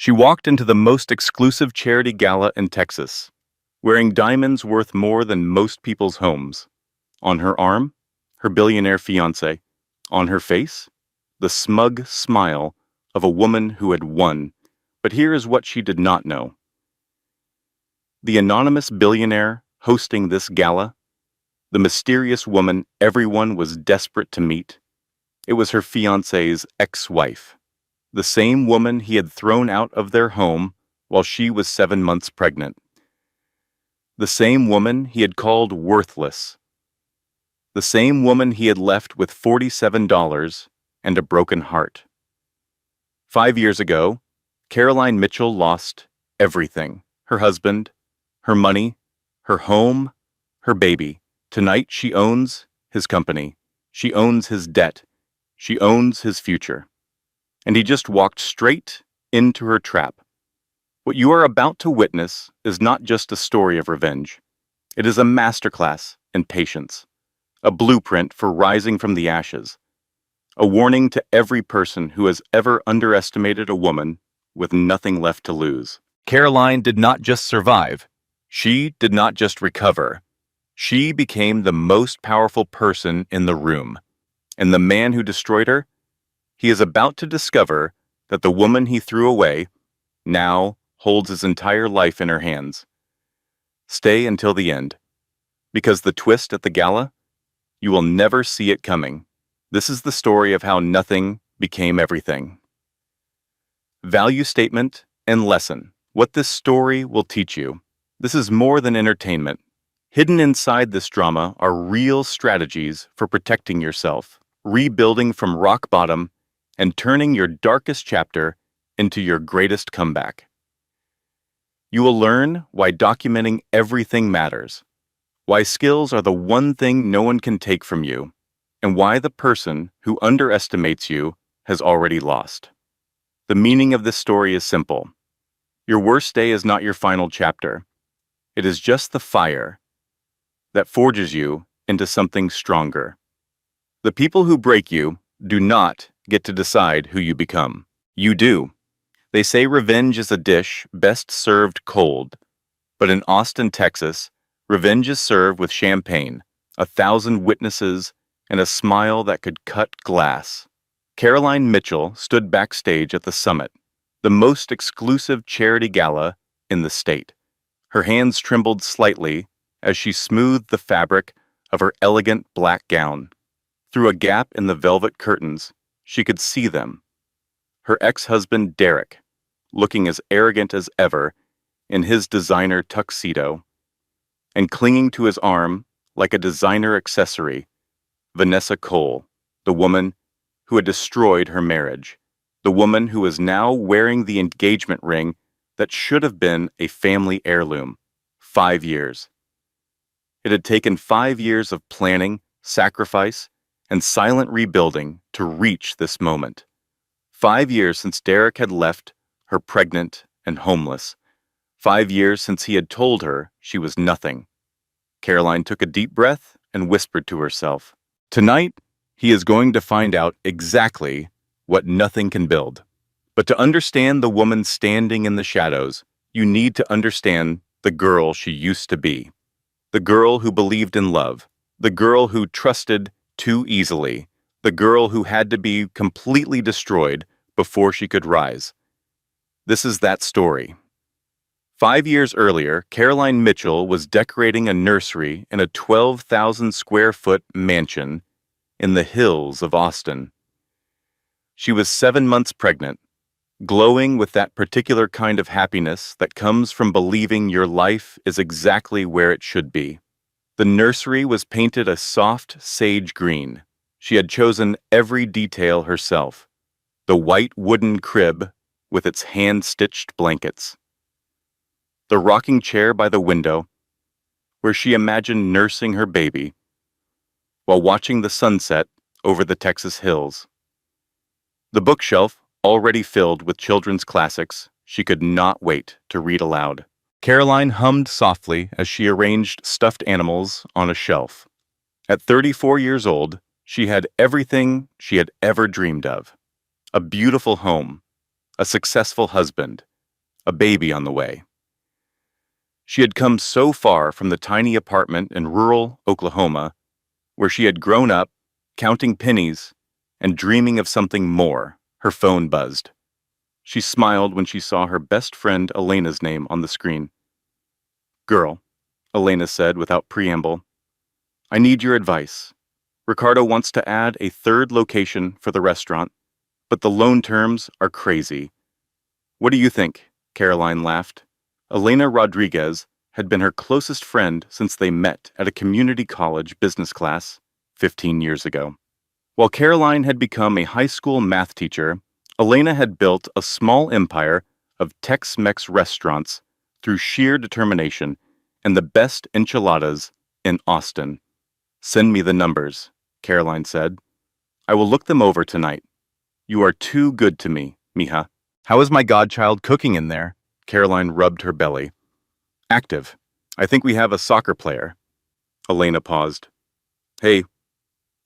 She walked into the most exclusive charity gala in Texas, wearing diamonds worth more than most people's homes. On her arm, her billionaire fiancé. On her face, the smug smile of a woman who had won. But here is what she did not know. The anonymous billionaire hosting this gala, the mysterious woman everyone was desperate to meet, it was her fiancé's ex-wife, the same woman he had thrown out of their home while she was 7 months pregnant. The same woman he had called worthless. The same woman he had left with $47 and a broken heart. 5 years ago, Caroline Mitchell lost everything. Her husband, her money, her home, her baby. Tonight she owns his company. She owns his debt. She owns his future. And he just walked straight into her trap. What you are about to witness is not just a story of revenge. It is a masterclass in patience, a blueprint for rising from the ashes, a warning to every person who has ever underestimated a woman with nothing left to lose. Caroline did not just survive. She did not just recover. She became the most powerful person in the room. And the man who destroyed her, he is about to discover that the woman he threw away now holds his entire life in her hands. Stay until the end, because the twist at the gala, you will never see it coming. This is the story of how nothing became everything. Value statement and lesson. What this story will teach you. This is more than entertainment. Hidden inside this drama are real strategies for protecting yourself, rebuilding from rock bottom, and turning your darkest chapter into your greatest comeback. You will learn why documenting everything matters, why skills are the one thing no one can take from you, and why the person who underestimates you has already lost. The meaning of this story is simple. Your worst day is not your final chapter. It is just the fire that forges you into something stronger. The people who break you do not get to decide who you become. You do. They say revenge is a dish best served cold. But in Austin, Texas, revenge is served with champagne, 1,000 witnesses, and a smile that could cut glass. Caroline Mitchell stood backstage at the Summit, the most exclusive charity gala in the state. Her hands trembled slightly as she smoothed the fabric of her elegant black gown. Through a gap in the velvet curtains, she could see them. Her ex-husband, Derek, looking as arrogant as ever in his designer tuxedo, and clinging to his arm like a designer accessory, Vanessa Cole, the woman who had destroyed her marriage, the woman who was now wearing the engagement ring that should have been a family heirloom. 5 years. It had taken 5 years of planning, sacrifice, and silent rebuilding to reach this moment. 5 years since Derek had left her pregnant and homeless. 5 years since he had told her she was nothing. Caroline took a deep breath and whispered to herself, "Tonight, he is going to find out exactly what nothing can build." But to understand the woman standing in the shadows, you need to understand the girl she used to be. The girl who believed in love. The girl who trusted too easily. The girl who had to be completely destroyed before she could rise. This is that story. 5 years earlier, Caroline Mitchell was decorating a nursery in a 12,000 square foot mansion in the hills of Austin. She was 7 months pregnant, glowing with that particular kind of happiness that comes from believing your life is exactly where it should be. The nursery was painted a soft sage green. She had chosen every detail herself. The white wooden crib with its hand-stitched blankets. The rocking chair by the window, where she imagined nursing her baby, while watching the sunset over the Texas hills. The bookshelf, already filled with children's classics, she could not wait to read aloud. Caroline hummed softly as she arranged stuffed animals on a shelf. At 34 years old, she had everything she had ever dreamed of. A beautiful home, a successful husband, a baby on the way. She had come so far from the tiny apartment in rural Oklahoma, where she had grown up, counting pennies, and dreaming of something more. Her phone buzzed. She smiled when she saw her best friend Elena's name on the screen. "Girl," Elena said without preamble, "I need your advice. Ricardo wants to add a third location for the restaurant, but the loan terms are crazy." "What do you think?" Caroline laughed. Elena Rodriguez had been her closest friend since they met at a community college business class 15 years ago. While Caroline had become a high school math teacher, Elena had built a small empire of Tex-Mex restaurants through sheer determination and the best enchiladas in Austin. "Send me the numbers," Caroline said. "I will look them over tonight. You are too good to me, mija." "How is my godchild cooking in there?" Caroline rubbed her belly. "Active. I think we have a soccer player." Elena paused. "Hey,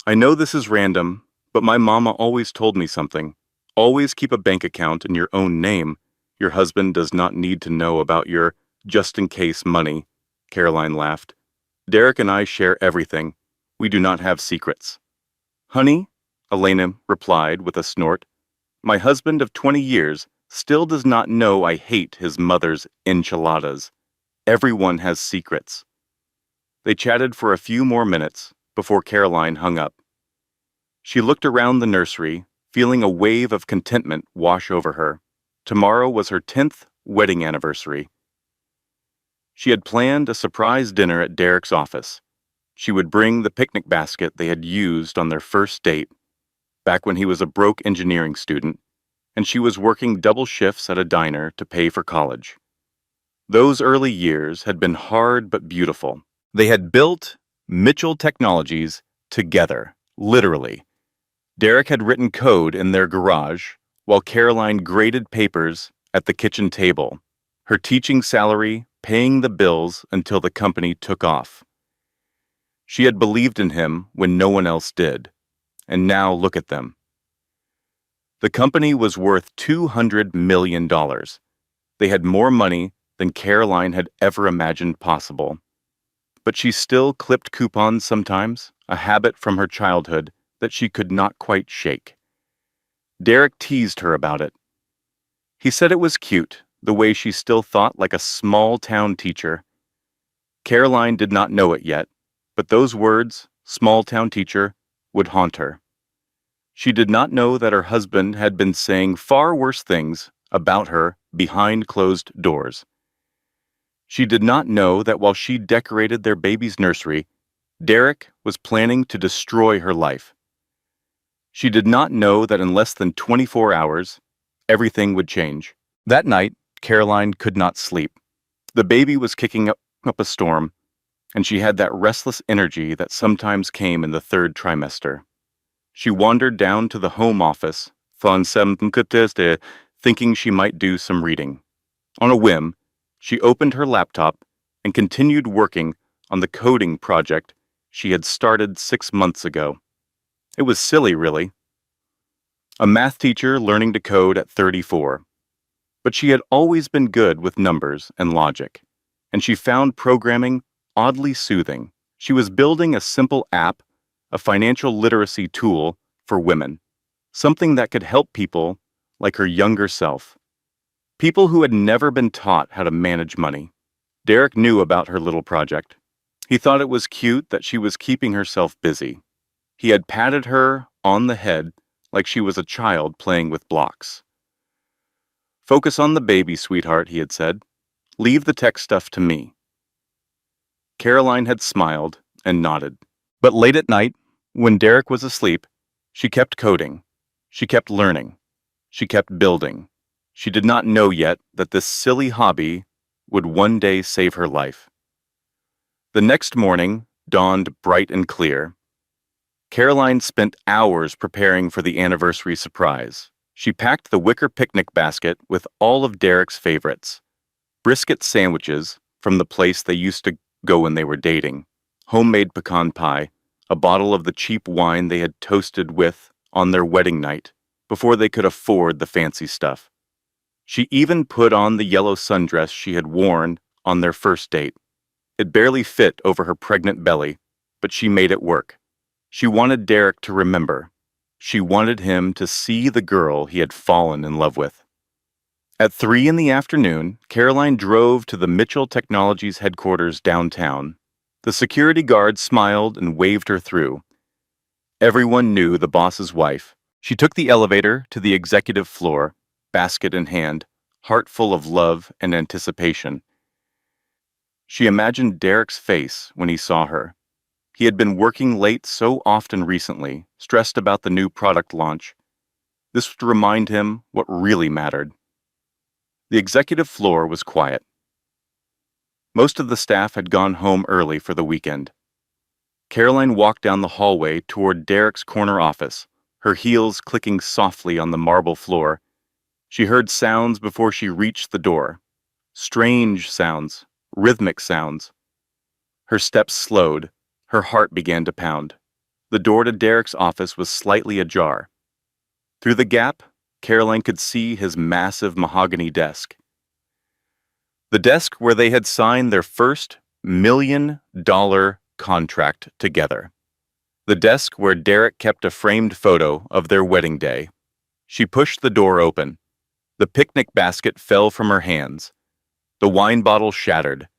I know this is random, but my mama always told me something. Always keep a bank account in your own name. Your husband does not need to know about your just-in-case money." Caroline laughed. "Derek and I share everything. We do not have secrets." "Honey," Elena replied with a snort, "my husband of 20 years still does not know I hate his mother's enchiladas. Everyone has secrets." They chatted for a few more minutes before Caroline hung up. She looked around the nursery, feeling a wave of contentment wash over her. Tomorrow was her 10th wedding anniversary. She had planned a surprise dinner at Derek's office. She would bring the picnic basket they had used on their first date, back when he was a broke engineering student, and she was working double shifts at a diner to pay for college. Those early years had been hard but beautiful. They had built Mitchell Technologies together, literally. Derek had written code in their garage, while Caroline graded papers at the kitchen table, her teaching salary paying the bills until the company took off. She had believed in him when no one else did, and now look at them. The company was worth $200 million. They had more money than Caroline had ever imagined possible. But she still clipped coupons sometimes, a habit from her childhood that she could not quite shake. Derek teased her about it. He said it was cute, the way she still thought like a small-town teacher. Caroline did not know it yet, but those words, small-town teacher, would haunt her. She did not know that her husband had been saying far worse things about her behind closed doors. She did not know that while she decorated their baby's nursery, Derek was planning to destroy her life. She did not know that in less than 24 hours, everything would change. That night, Caroline could not sleep. The baby was kicking up a storm, and she had that restless energy that sometimes came in the third trimester. She wandered down to the home office, thinking she might do some reading. On a whim, she opened her laptop and continued working on the coding project she had started 6 months ago. It was silly, really. A math teacher learning to code at 34. But she had always been good with numbers and logic, and she found programming oddly soothing. She was building a simple app, a financial literacy tool for women, something that could help people like her younger self, people who had never been taught how to manage money. Derek knew about her little project. He thought it was cute that she was keeping herself busy. He had patted her on the head like she was a child playing with blocks. "Focus on the baby, sweetheart," he had said. "Leave the tech stuff to me." Caroline had smiled and nodded. But late at night, when Derek was asleep, she kept coding. She kept learning. She kept building. She did not know yet that this silly hobby would one day save her life. The next morning dawned bright and clear. Caroline spent hours preparing for the anniversary surprise. She packed the wicker picnic basket with all of Derek's favorites. Brisket sandwiches from the place they used to go when they were dating, homemade pecan pie, a bottle of the cheap wine they had toasted with on their wedding night before they could afford the fancy stuff. She even put on the yellow sundress she had worn on their first date. It barely fit over her pregnant belly, but she made it work. She wanted Derek to remember. She wanted him to see the girl he had fallen in love with. At 3 in the afternoon, Caroline drove to the Mitchell Technologies headquarters downtown. The security guard smiled and waved her through. Everyone knew the boss's wife. She took the elevator to the executive floor, basket in hand, heart full of love and anticipation. She imagined Derek's face when he saw her. He had been working late so often recently, stressed about the new product launch. This would remind him what really mattered. The executive floor was quiet. Most of the staff had gone home early for the weekend. Caroline walked down the hallway toward Derek's corner office, her heels clicking softly on the marble floor. She heard sounds before she reached the door. Strange sounds, rhythmic sounds. Her steps slowed. Her heart began to pound. The door to Derek's office was slightly ajar. Through the gap, Caroline could see his massive mahogany desk. The desk where they had signed their first $1 million contract together. The desk where Derek kept a framed photo of their wedding day. She pushed the door open. The picnic basket fell from her hands. The wine bottle shattered.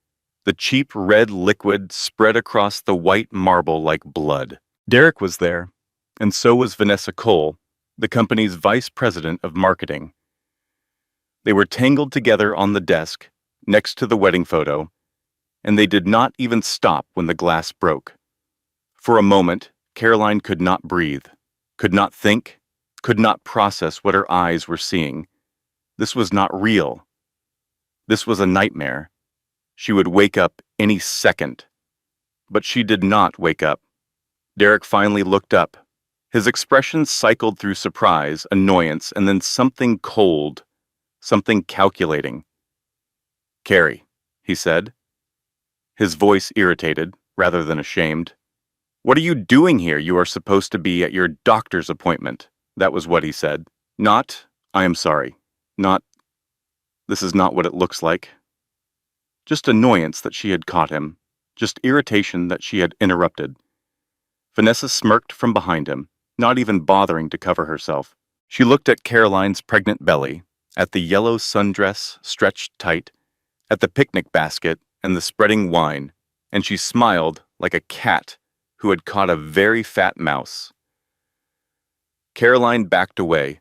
The cheap red liquid spread across the white marble like blood. Derek was there, and so was Vanessa Cole, the company's vice president of marketing. They were tangled together on the desk, next to the wedding photo, and they did not even stop when the glass broke. For a moment, Caroline could not breathe, could not think, could not process what her eyes were seeing. This was not real. This was a nightmare. She would wake up any second. But she did not wake up. Derek finally looked up. His expression cycled through surprise, annoyance, and then something cold, something calculating. "Carrie," he said, his voice irritated rather than ashamed. "What are you doing here? You are supposed to be at your doctor's appointment." That was what he said. Not, "I am sorry." Not, "This is not what it looks like." Just annoyance that she had caught him. Just irritation that she had interrupted. Vanessa smirked from behind him, not even bothering to cover herself. She looked at Caroline's pregnant belly, at the yellow sundress stretched tight, at the picnic basket and the spreading wine, and she smiled like a cat who had caught a very fat mouse. Caroline backed away.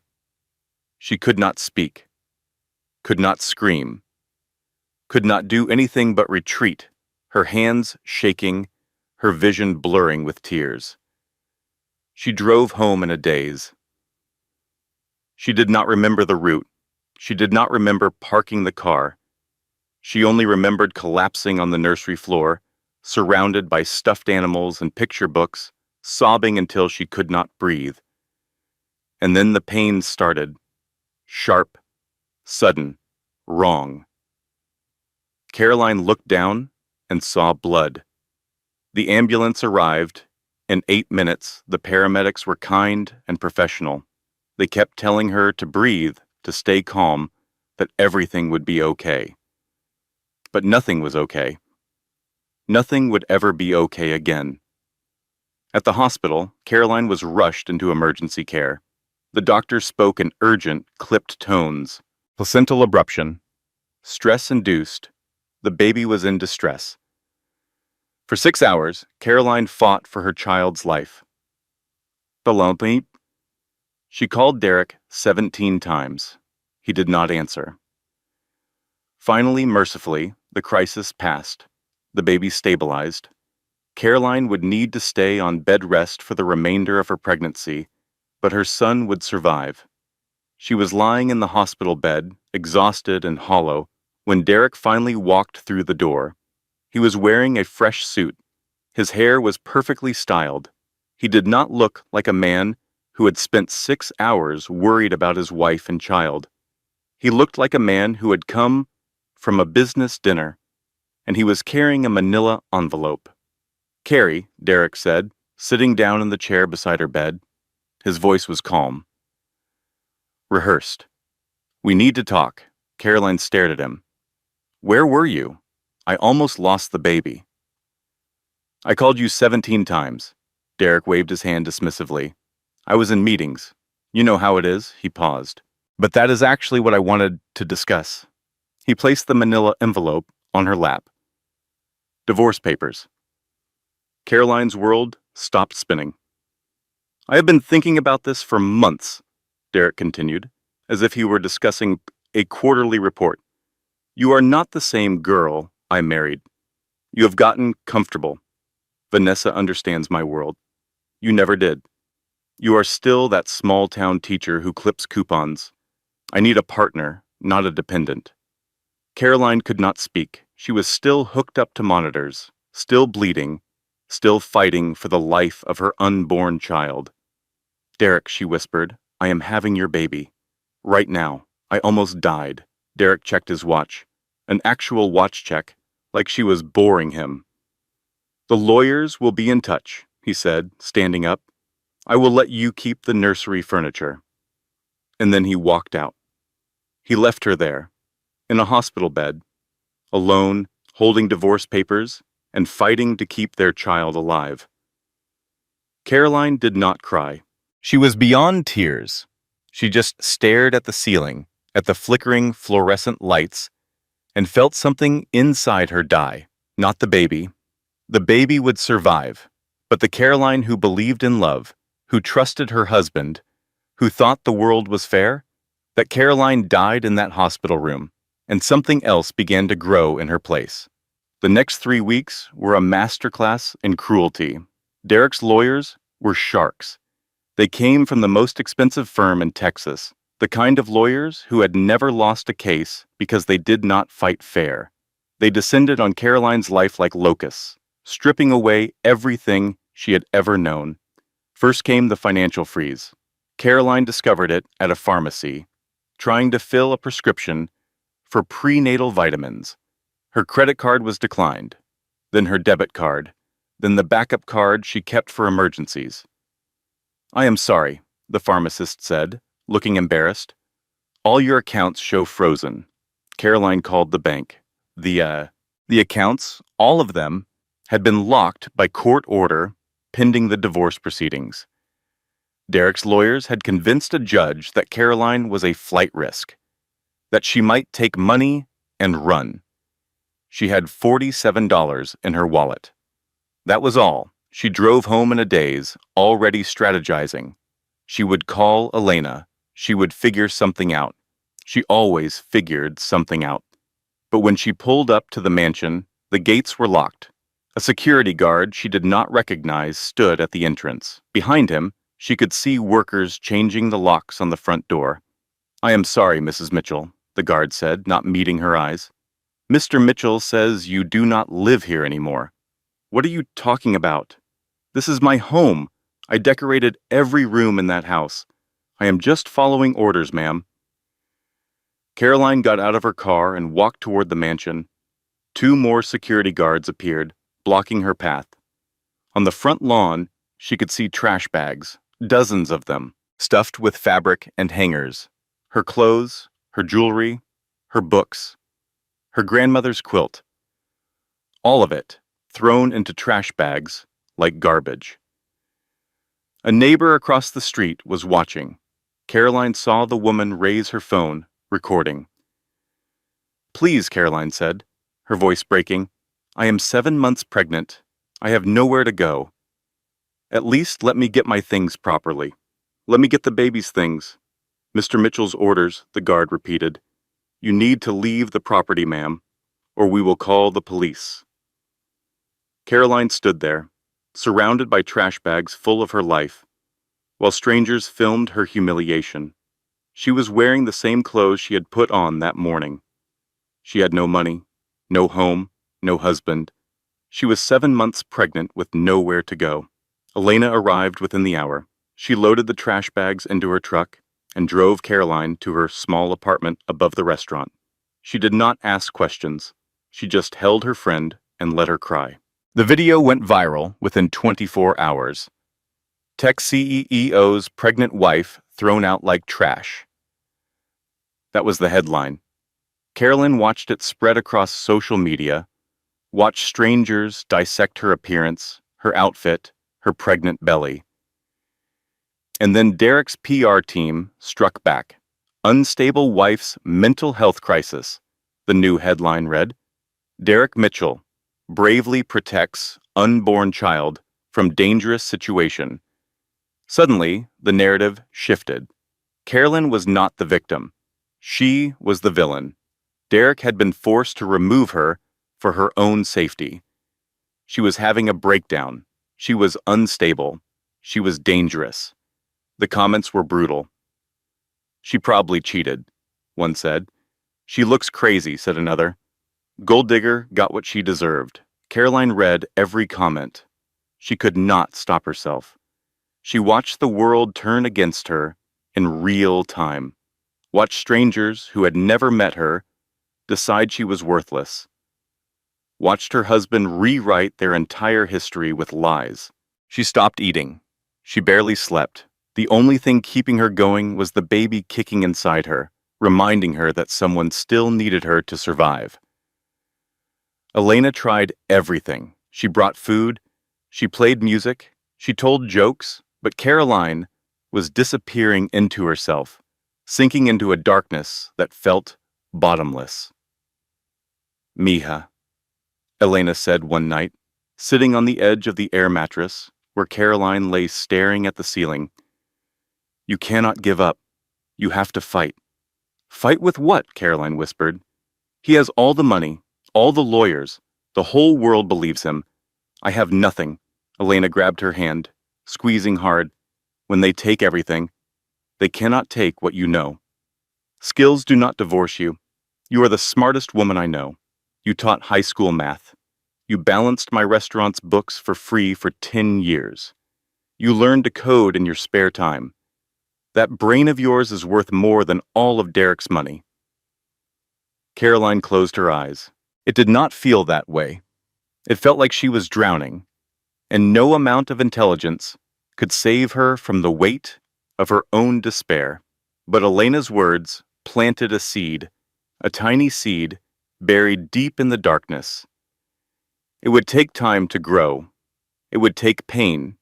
She could not speak, could not scream, could not do anything but retreat, her hands shaking, her vision blurring with tears. She drove home in a daze. She did not remember the route. She did not remember parking the car. She only remembered collapsing on the nursery floor, surrounded by stuffed animals and picture books, sobbing until she could not breathe. And then the pain started. Sharp, sudden, wrong. Caroline looked down and saw blood. The ambulance arrived. In 8 minutes, the paramedics were kind and professional. They kept telling her to breathe, to stay calm, that everything would be okay. But nothing was okay. Nothing would ever be okay again. At the hospital, Caroline was rushed into emergency care. The doctor spoke in urgent, clipped tones. Placental abruption. Stress-induced. The baby was in distress. For 6 hours, Caroline fought for her child's life. Flaunted. She called Derek 17 times. He did not answer. Finally, mercifully, the crisis passed. The baby stabilized. Caroline would need to stay on bed rest for the remainder of her pregnancy, but her son would survive. She was lying in the hospital bed, exhausted and hollow, when Derek finally walked through the door. He was wearing a fresh suit. His hair was perfectly styled. He did not look like a man who had spent 6 hours worried about his wife and child. He looked like a man who had come from a business dinner, and he was carrying a manila envelope. "Carrie," Derek said, sitting down in the chair beside her bed. His voice was calm. "Rehearsed. We need to talk. Caroline stared at him. Where were you? I almost lost the baby. I called you 17 times. Derek waved his hand dismissively. I was in meetings. You know how it is, he paused. But that is actually what I wanted to discuss. He placed the manila envelope on her lap. Divorce papers. Caroline's world stopped spinning. I have been thinking about this for months, Derek continued, as if he were discussing a quarterly report. You are not the same girl I married. You have gotten comfortable. Vanessa understands my world. You never did. You are still that small-town teacher who clips coupons. I need a partner, not a dependent. Caroline could not speak. She was still hooked up to monitors, still bleeding, still fighting for the life of her unborn child. Derek, she whispered, I am having your baby. Right now. I almost died. Derek checked his watch. An actual watch check, like she was boring him. The lawyers will be in touch, he said, standing up. I will let you keep the nursery furniture. And then he walked out. He left her there, in a hospital bed, alone, holding divorce papers, and fighting to keep their child alive. Caroline did not cry. She was beyond tears. She just stared at the ceiling, at the flickering fluorescent lights, and felt something inside her die. Not the baby. The baby would survive, but the Caroline who believed in love, who trusted her husband, who thought the world was fair, that Caroline died in that hospital room, and something else began to grow in her place. The next 3 weeks were a masterclass in cruelty. Derek's lawyers were sharks. They came from the most expensive firm in Texas, the kind of lawyers who had never lost a case because they did not fight fair. They descended on Caroline's life like locusts, stripping away everything she had ever known. First came the financial freeze. Caroline discovered it at a pharmacy, trying to fill a prescription for prenatal vitamins. Her credit card was declined, then her debit card, then the backup card she kept for emergencies. I am sorry, the pharmacist said, looking embarrassed. All your accounts show frozen. Caroline called the bank. The accounts, all of them, had been locked by court order pending the divorce proceedings. Derek's lawyers had convinced a judge that Caroline was a flight risk, that she might take money and run. She had $47 in her wallet. That was all. She drove home in a daze, already strategizing. She would call Elena. She would figure something out. She always figured something out. But when she pulled up to the mansion, the gates were locked. A security guard she did not recognize stood at the entrance. Behind him, she could see workers changing the locks on the front door. I am sorry, Mrs. Mitchell, the guard said, not meeting her eyes. Mr. Mitchell says you do not live here anymore. What are you talking about? This is my home. I decorated every room in that house. I am just following orders, ma'am. Caroline got out of her car and walked toward the mansion. 2 more security guards appeared, blocking her path. On the front lawn, she could see trash bags, dozens of them, stuffed with fabric and hangers. Her clothes, her jewelry, her books, her grandmother's quilt. All of it, thrown into trash bags like garbage. A neighbor across the street was watching. Caroline saw the woman raise her phone, recording. Please, Caroline said, her voice breaking. I am 7 months pregnant. I have nowhere to go. At least let me get my things properly. Let me get the baby's things. Mr. Mitchell's orders, the guard repeated. You need to leave the property, ma'am, or we will call the police. Caroline stood there, surrounded by trash bags full of her life, while strangers filmed her humiliation. She was wearing the same clothes she had put on that morning. She had no money, no home, no husband. She was 7 months pregnant with nowhere to go. Elena arrived within the hour. She loaded the trash bags into her truck and drove Caroline to her small apartment above the restaurant. She did not ask questions. She just held her friend and let her cry. The video went viral within 24 hours. Tech CEO's pregnant wife thrown out like trash. That was the headline. Carolyn watched it spread across social media, watched strangers dissect her appearance, her outfit, her pregnant belly. And then Derek's PR team struck back. Unstable wife's mental health crisis. The new headline read, Derek Mitchell bravely protects unborn child from dangerous situation. Suddenly, the narrative shifted. Carolyn was not the victim. She was the villain. Derek had been forced to remove her for her own safety. She was having a breakdown. She was unstable. She was dangerous. The comments were brutal. She probably cheated, one said. She looks crazy, said another. Gold digger got what she deserved. Caroline read every comment. She could not stop herself. She watched the world turn against her in real time. Watched strangers who had never met her decide she was worthless. Watched her husband rewrite their entire history with lies. She stopped eating. She barely slept. The only thing keeping her going was the baby kicking inside her, reminding her that someone still needed her to survive. Elena tried everything. She brought food, she played music, she told jokes, but Caroline was disappearing into herself, sinking into a darkness that felt bottomless. Mija, Elena said one night, sitting on the edge of the air mattress where Caroline lay staring at the ceiling. You cannot give up. You have to fight. Fight with what? Caroline whispered. He has all the money, all the lawyers. The whole world believes him. I have nothing. Elena grabbed her hand, squeezing hard. When they take everything, they cannot take what you know. Skills do not divorce you. You are the smartest woman I know. You taught high school math. You balanced my restaurant's books for free for 10 years. You learned to code in your spare time. That brain of yours is worth more than all of Derek's money. Caroline closed her eyes. It did not feel that way. It felt like she was drowning, and no amount of intelligence could save her from the weight of her own despair. But Elena's words planted a seed, a tiny seed buried deep in the darkness. It would take time to grow. It would take pain,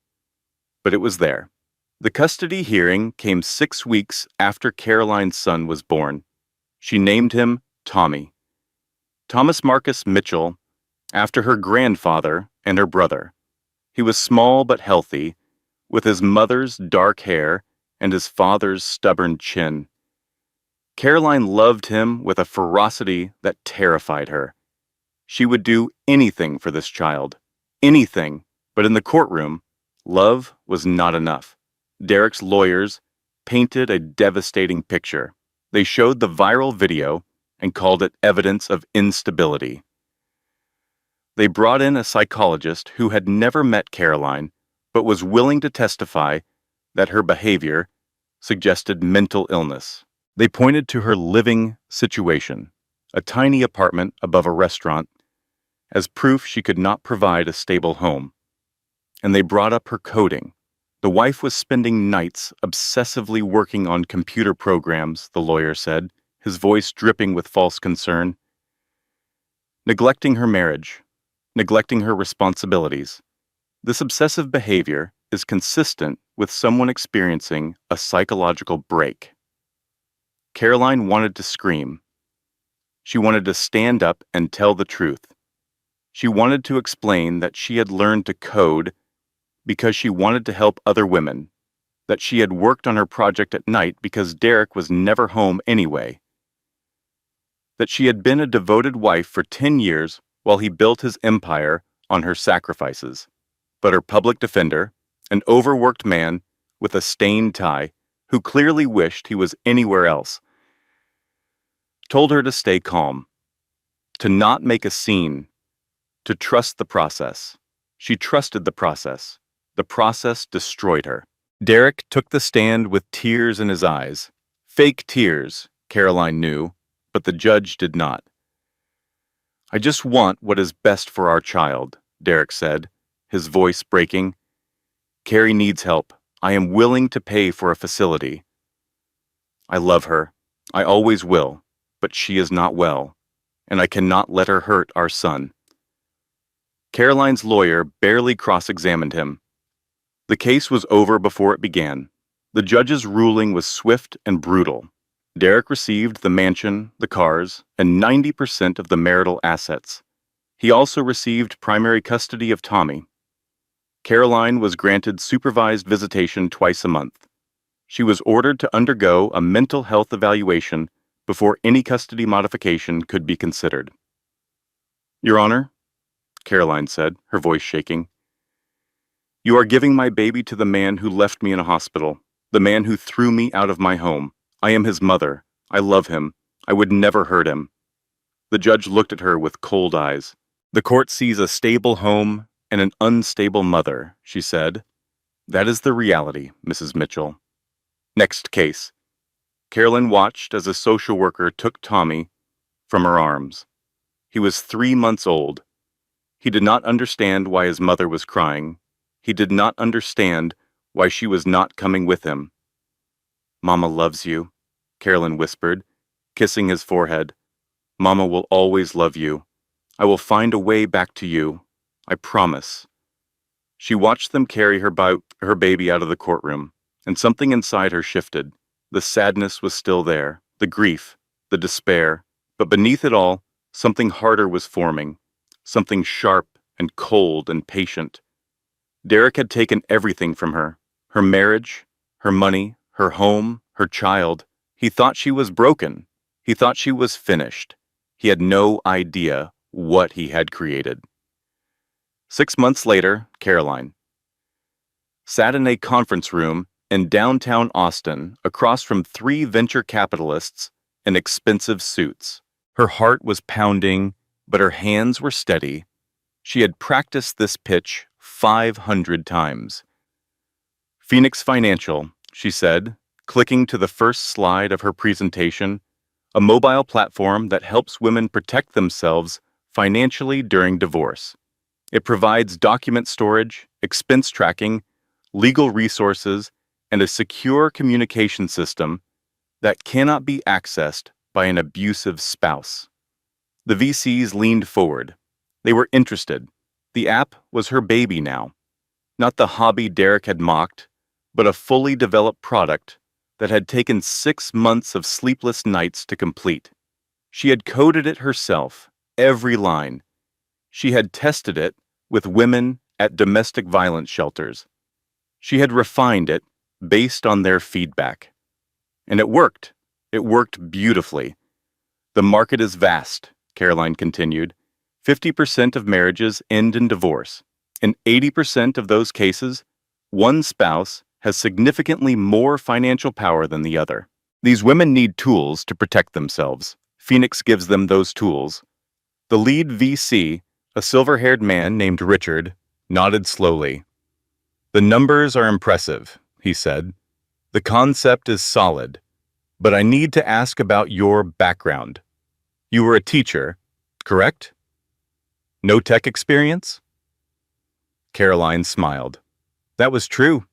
but it was there. The custody hearing came 6 weeks after Caroline's son was born. She named him Tommy. Thomas Marcus Mitchell, after her grandfather and her brother. He was small but healthy, with his mother's dark hair and his father's stubborn chin. Caroline loved him with a ferocity that terrified her. She would do anything for this child, anything, but in the courtroom, love was not enough. Derek's lawyers painted a devastating picture. They showed the viral video and called it evidence of instability. They brought in a psychologist who had never met Caroline, but was willing to testify that her behavior suggested mental illness. They pointed to her living situation, a tiny apartment above a restaurant, as proof she could not provide a stable home. And they brought up her coding. The wife was spending nights obsessively working on computer programs, the lawyer said, his voice dripping with false concern. Neglecting her marriage, neglecting her responsibilities. This obsessive behavior is consistent with someone experiencing a psychological break. Caroline wanted to scream. She wanted to stand up and tell the truth. She wanted to explain that she had learned to code because she wanted to help other women, that she had worked on her project at night because Derek was never home anyway, that she had been a devoted wife for 10 years while he built his empire on her sacrifices. But her public defender, an overworked man with a stained tie, who clearly wished he was anywhere else, told her to stay calm, to not make a scene, to trust the process. She trusted the process. The process destroyed her. Derek took the stand with tears in his eyes. Fake tears, Caroline knew, but the judge did not. I just want what is best for our child, Derek said, his voice breaking. Carrie needs help. I am willing to pay for a facility. I love her. I always will. but she is not well, and I cannot let her hurt our son." Caroline's lawyer barely cross-examined him. The case was over before it began. The judge's ruling was swift and brutal. Derek received the mansion, the cars, and 90% of the marital assets. He also received primary custody of Tommy. Caroline was granted supervised visitation twice a month. She was ordered to undergo a mental health evaluation before any custody modification could be considered. "Your Honor," Caroline said, her voice shaking, "you are giving my baby to the man who left me in a hospital, the man who threw me out of my home. I am his mother. I love him. I would never hurt him." The judge looked at her with cold eyes. "The court sees a stable home and an unstable mother," she said. "That is the reality, Mrs. Mitchell." Next case. Carolyn watched as a social worker took Tommy from her arms. He was 3 months old. He did not understand why his mother was crying. He did not understand why she was not coming with him. "Mama loves you," Carolyn whispered, kissing his forehead. "Mama will always love you. I will find a way back to you. I promise." She watched them carry her baby out of the courtroom, and something inside her shifted. The sadness was still there, the grief, the despair, but beneath it all, something harder was forming, something sharp and cold and patient. Derek had taken everything from her, her marriage, her money, her home, her child. He thought she was broken. He thought she was finished. He had no idea what he had created. 6 months later, Caroline sat in a conference room in downtown Austin across from 3 venture capitalists in expensive suits. Her heart was pounding, but her hands were steady. She had practiced this pitch 500 times. "Phoenix Financial," she said, clicking to the first slide of her presentation, "a mobile platform that helps women protect themselves financially during divorce. It provides document storage, expense tracking, legal resources, and a secure communication system that cannot be accessed by an abusive spouse." The VCs leaned forward. They were interested. The app was her baby now. Not the hobby Derek had mocked, but a fully developed product that had taken 6 months of sleepless nights to complete. She had coded it herself, every line. She had tested it with women at domestic violence shelters. She had refined it based on their feedback. And it worked. It worked beautifully. "The market is vast," Caroline continued. 50% of marriages end in divorce. In 80% of those cases, one spouse has significantly more financial power than the other. These women need tools to protect themselves. Phoenix gives them those tools. The lead VC, a silver-haired man named Richard, nodded slowly. "The numbers are impressive," he said. "The concept is solid. But I need to ask about your background. You were a teacher, correct? No tech experience?" Caroline smiled. "That was true,"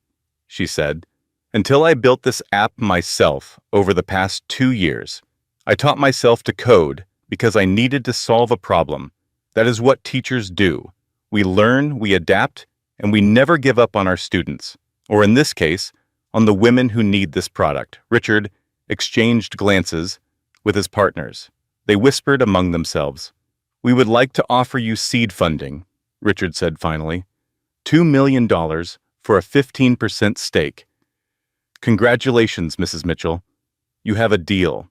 she said, "until I built this app myself over the past 2 years. I taught myself to code because I needed to solve a problem. That is what teachers do. We learn, we adapt, and we never give up on our students, or in this case, on the women who need this product." Richard exchanged glances with his partners. They whispered among themselves. "We would like to offer you seed funding," Richard said finally. $2 million for a 15% stake. "Congratulations, Mrs. Mitchell. You have a deal."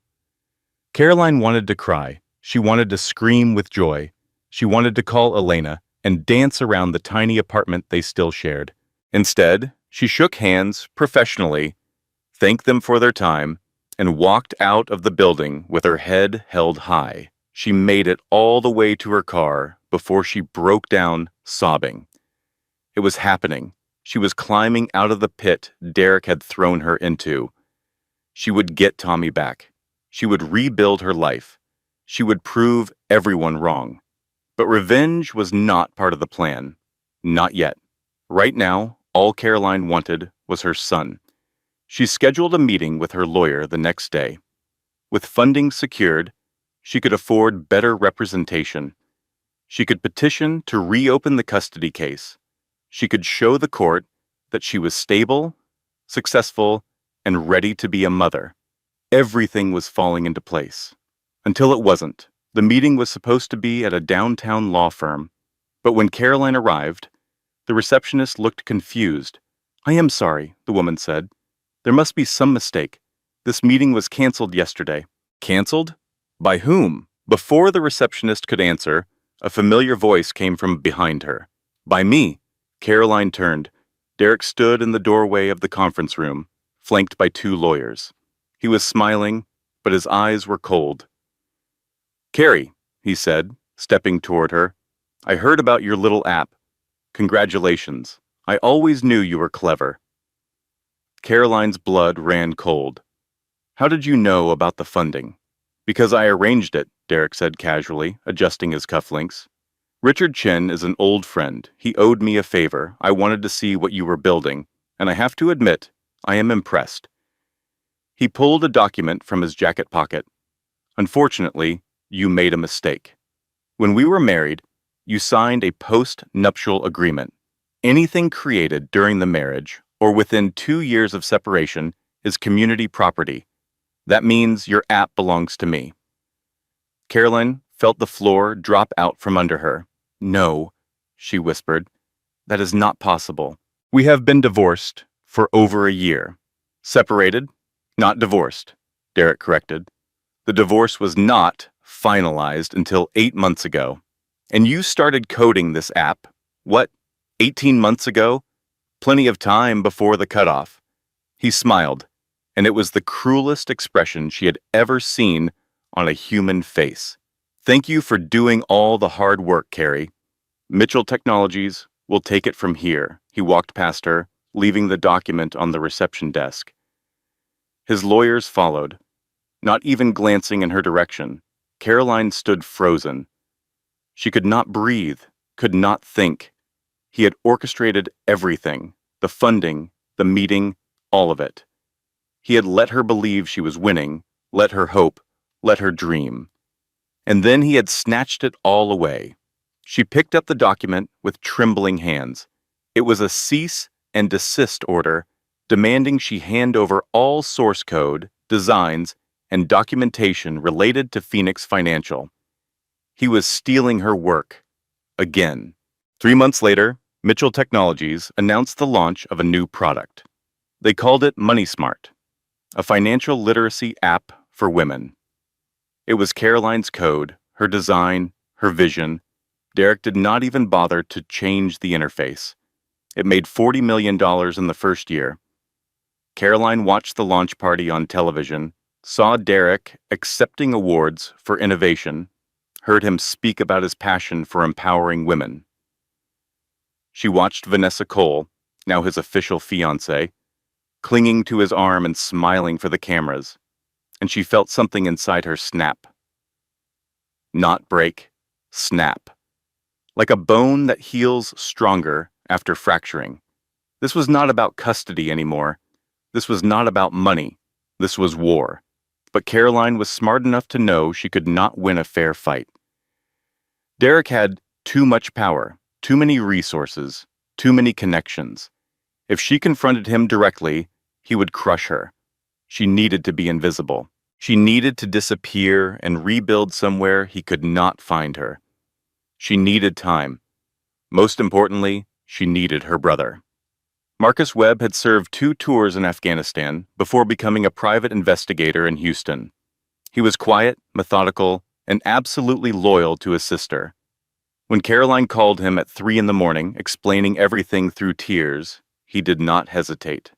Caroline wanted to cry. She wanted to scream with joy. She wanted to call Elena and dance around the tiny apartment they still shared. Instead, she shook hands professionally, thanked them for their time, and walked out of the building with her head held high. She made it all the way to her car before she broke down, sobbing. It was happening. She was climbing out of the pit Derek had thrown her into. She would get Tommy back. She would rebuild her life. She would prove everyone wrong. But revenge was not part of the plan. Not yet. Right now, all Caroline wanted was her son. She scheduled a meeting with her lawyer the next day. With funding secured, She could afford better representation. She could petition to reopen the custody case. She could show the court that she was stable, successful, and ready to be a mother. Everything was falling into place. Until it wasn't. The meeting was supposed to be at a downtown law firm. But when Caroline arrived, the receptionist looked confused. "I am sorry," the woman said. "There must be some mistake. This meeting was canceled yesterday." Canceled? By whom? Before the receptionist could answer, a familiar voice came from behind her. "By me." Caroline turned. Derek stood in the doorway of the conference room, flanked by two lawyers. He was smiling, but his eyes were cold. "Carrie," he said, stepping toward her, "I heard about your little app. Congratulations. I always knew you were clever." Caroline's blood ran cold. "How did you know about the funding?" "Because I arranged it," Derek said casually, adjusting his cufflinks. "Richard Chen is an old friend. He owed me a favor. I wanted to see what you were building, and I have to admit, I am impressed." He pulled a document from his jacket pocket. "Unfortunately, you made a mistake. When we were married, you signed a post-nuptial agreement. Anything created during the marriage or within 2 years of separation is community property. That means your app belongs to me." Caroline felt the floor drop out from under her. "No," she whispered. "That is not possible. We have been divorced for over a year." "Separated, not divorced," Derek corrected. "The divorce was not finalized until 8 months ago. And you started coding this app, what, 18 months ago? Plenty of time before the cutoff." He smiled, and it was the cruelest expression she had ever seen on a human face. "Thank you for doing all the hard work, Carrie. Mitchell Technologies will take it from here." He walked past her, leaving the document on the reception desk. His lawyers followed, not even glancing in her direction. Caroline stood frozen. She could not breathe, could not think. He had orchestrated everything, the funding, the meeting, all of it. He had let her believe she was winning, let her hope, let her dream. And then he had snatched it all away. She picked up the document with trembling hands. It was a cease and desist order, demanding she hand over all source code, designs, and documentation related to Phoenix Financial. He was stealing her work. Again. 3 months later, Mitchell Technologies announced the launch of a new product. They called it MoneySmart, a financial literacy app for women. It was Caroline's code, her design, her vision. Derek did not even bother to change the interface. It made $40 million in the first year. Caroline watched the launch party on television, saw Derek accepting awards for innovation, heard him speak about his passion for empowering women. She watched Vanessa Cole, now his official fiancée, clinging to his arm and smiling for the cameras, and she felt something inside her snap. Not break, snap. Like a bone that heals stronger after fracturing. This was not about custody anymore. This was not about money. This was war. But Caroline was smart enough to know she could not win a fair fight. Derek had too much power, too many resources, too many connections. If she confronted him directly, he would crush her. She needed to be invisible. She needed to disappear and rebuild somewhere he could not find her. She needed time. Most importantly, she needed her brother. Marcus Webb had served 2 tours in Afghanistan before becoming a private investigator in Houston. He was quiet, methodical, and absolutely loyal to his sister. When Caroline called him at 3 in the morning, explaining everything through tears, he did not hesitate.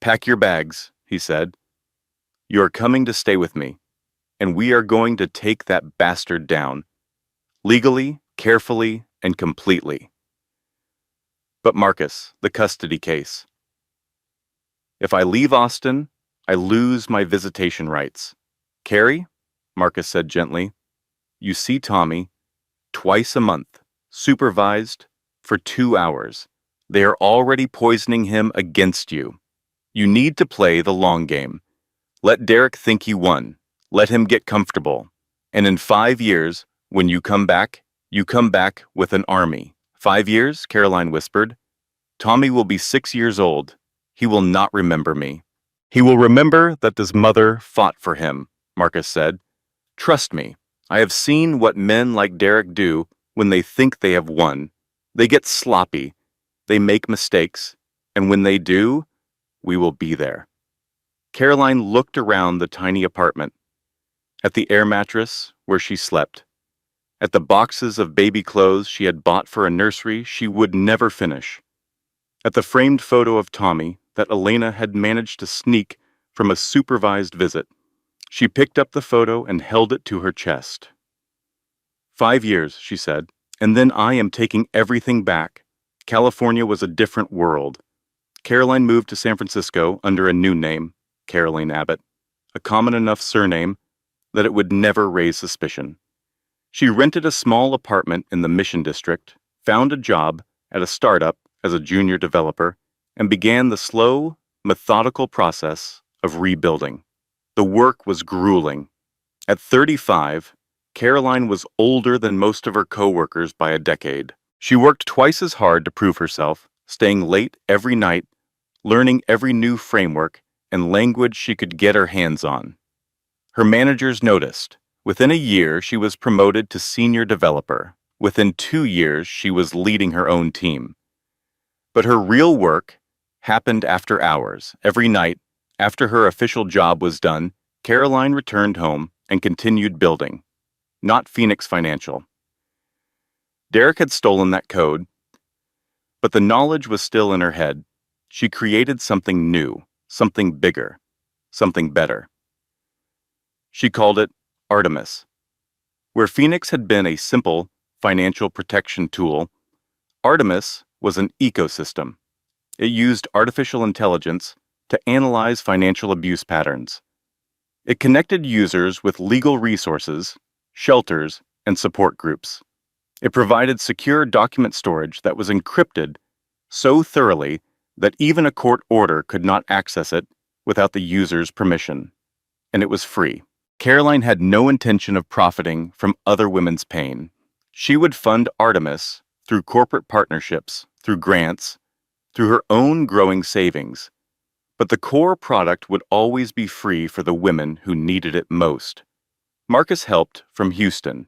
"Pack your bags," he said. "You are coming to stay with me, and we are going to take that bastard down. Legally, carefully, and completely." But Marcus, the custody case. "If I leave Austin, I lose my visitation rights. Carrie," Marcus said gently, "you see Tommy twice a month, supervised, for 2 hours. They are already poisoning him against you. You need to play the long game. Let Derek think he won. Let him get comfortable. And in 5 years, when you come back with an army. 5 years, Caroline whispered. Tommy will be 6 years old. He will not remember me. He will remember that his mother fought for him, Marcus said. Trust me, I have seen what men like Derek do when they think they have won. They get sloppy, they make mistakes, and when they do, we will be there. Caroline looked around the tiny apartment, at the air mattress where she slept, at the boxes of baby clothes she had bought for a nursery she would never finish, at the framed photo of Tommy that Elena had managed to sneak from a supervised visit. She picked up the photo and held it to her chest. 5 years, she said, and then I am taking everything back. California was a different world. Caroline moved to San Francisco under a new name, Caroline Abbott, a common enough surname that it would never raise suspicion. She rented a small apartment in the Mission District, found a job at a startup as a junior developer, and began the slow, methodical process of rebuilding. The work was grueling. At 35, Caroline was older than most of her coworkers by a decade. She worked twice as hard to prove herself, staying late every night, learning every new framework and language she could get her hands on. Her managers noticed. Within a year, she was promoted to senior developer. Within 2 years, she was leading her own team. But her real work happened after hours. Every night, after her official job was done, Caroline returned home and continued building. Not Phoenix Financial. Derek had stolen that code, but the knowledge was still in her head. She created something new, something bigger, something better. She called it Artemis. Where Phoenix had been a simple financial protection tool, Artemis was an ecosystem. It used artificial intelligence to analyze financial abuse patterns. It connected users with legal resources, shelters, and support groups. It provided secure document storage that was encrypted so thoroughly that even a court order could not access it without the user's permission. And it was free. Caroline had no intention of profiting from other women's pain. She would fund Artemis through corporate partnerships, through grants, through her own growing savings. But the core product would always be free for the women who needed it most. Marcus helped from Houston.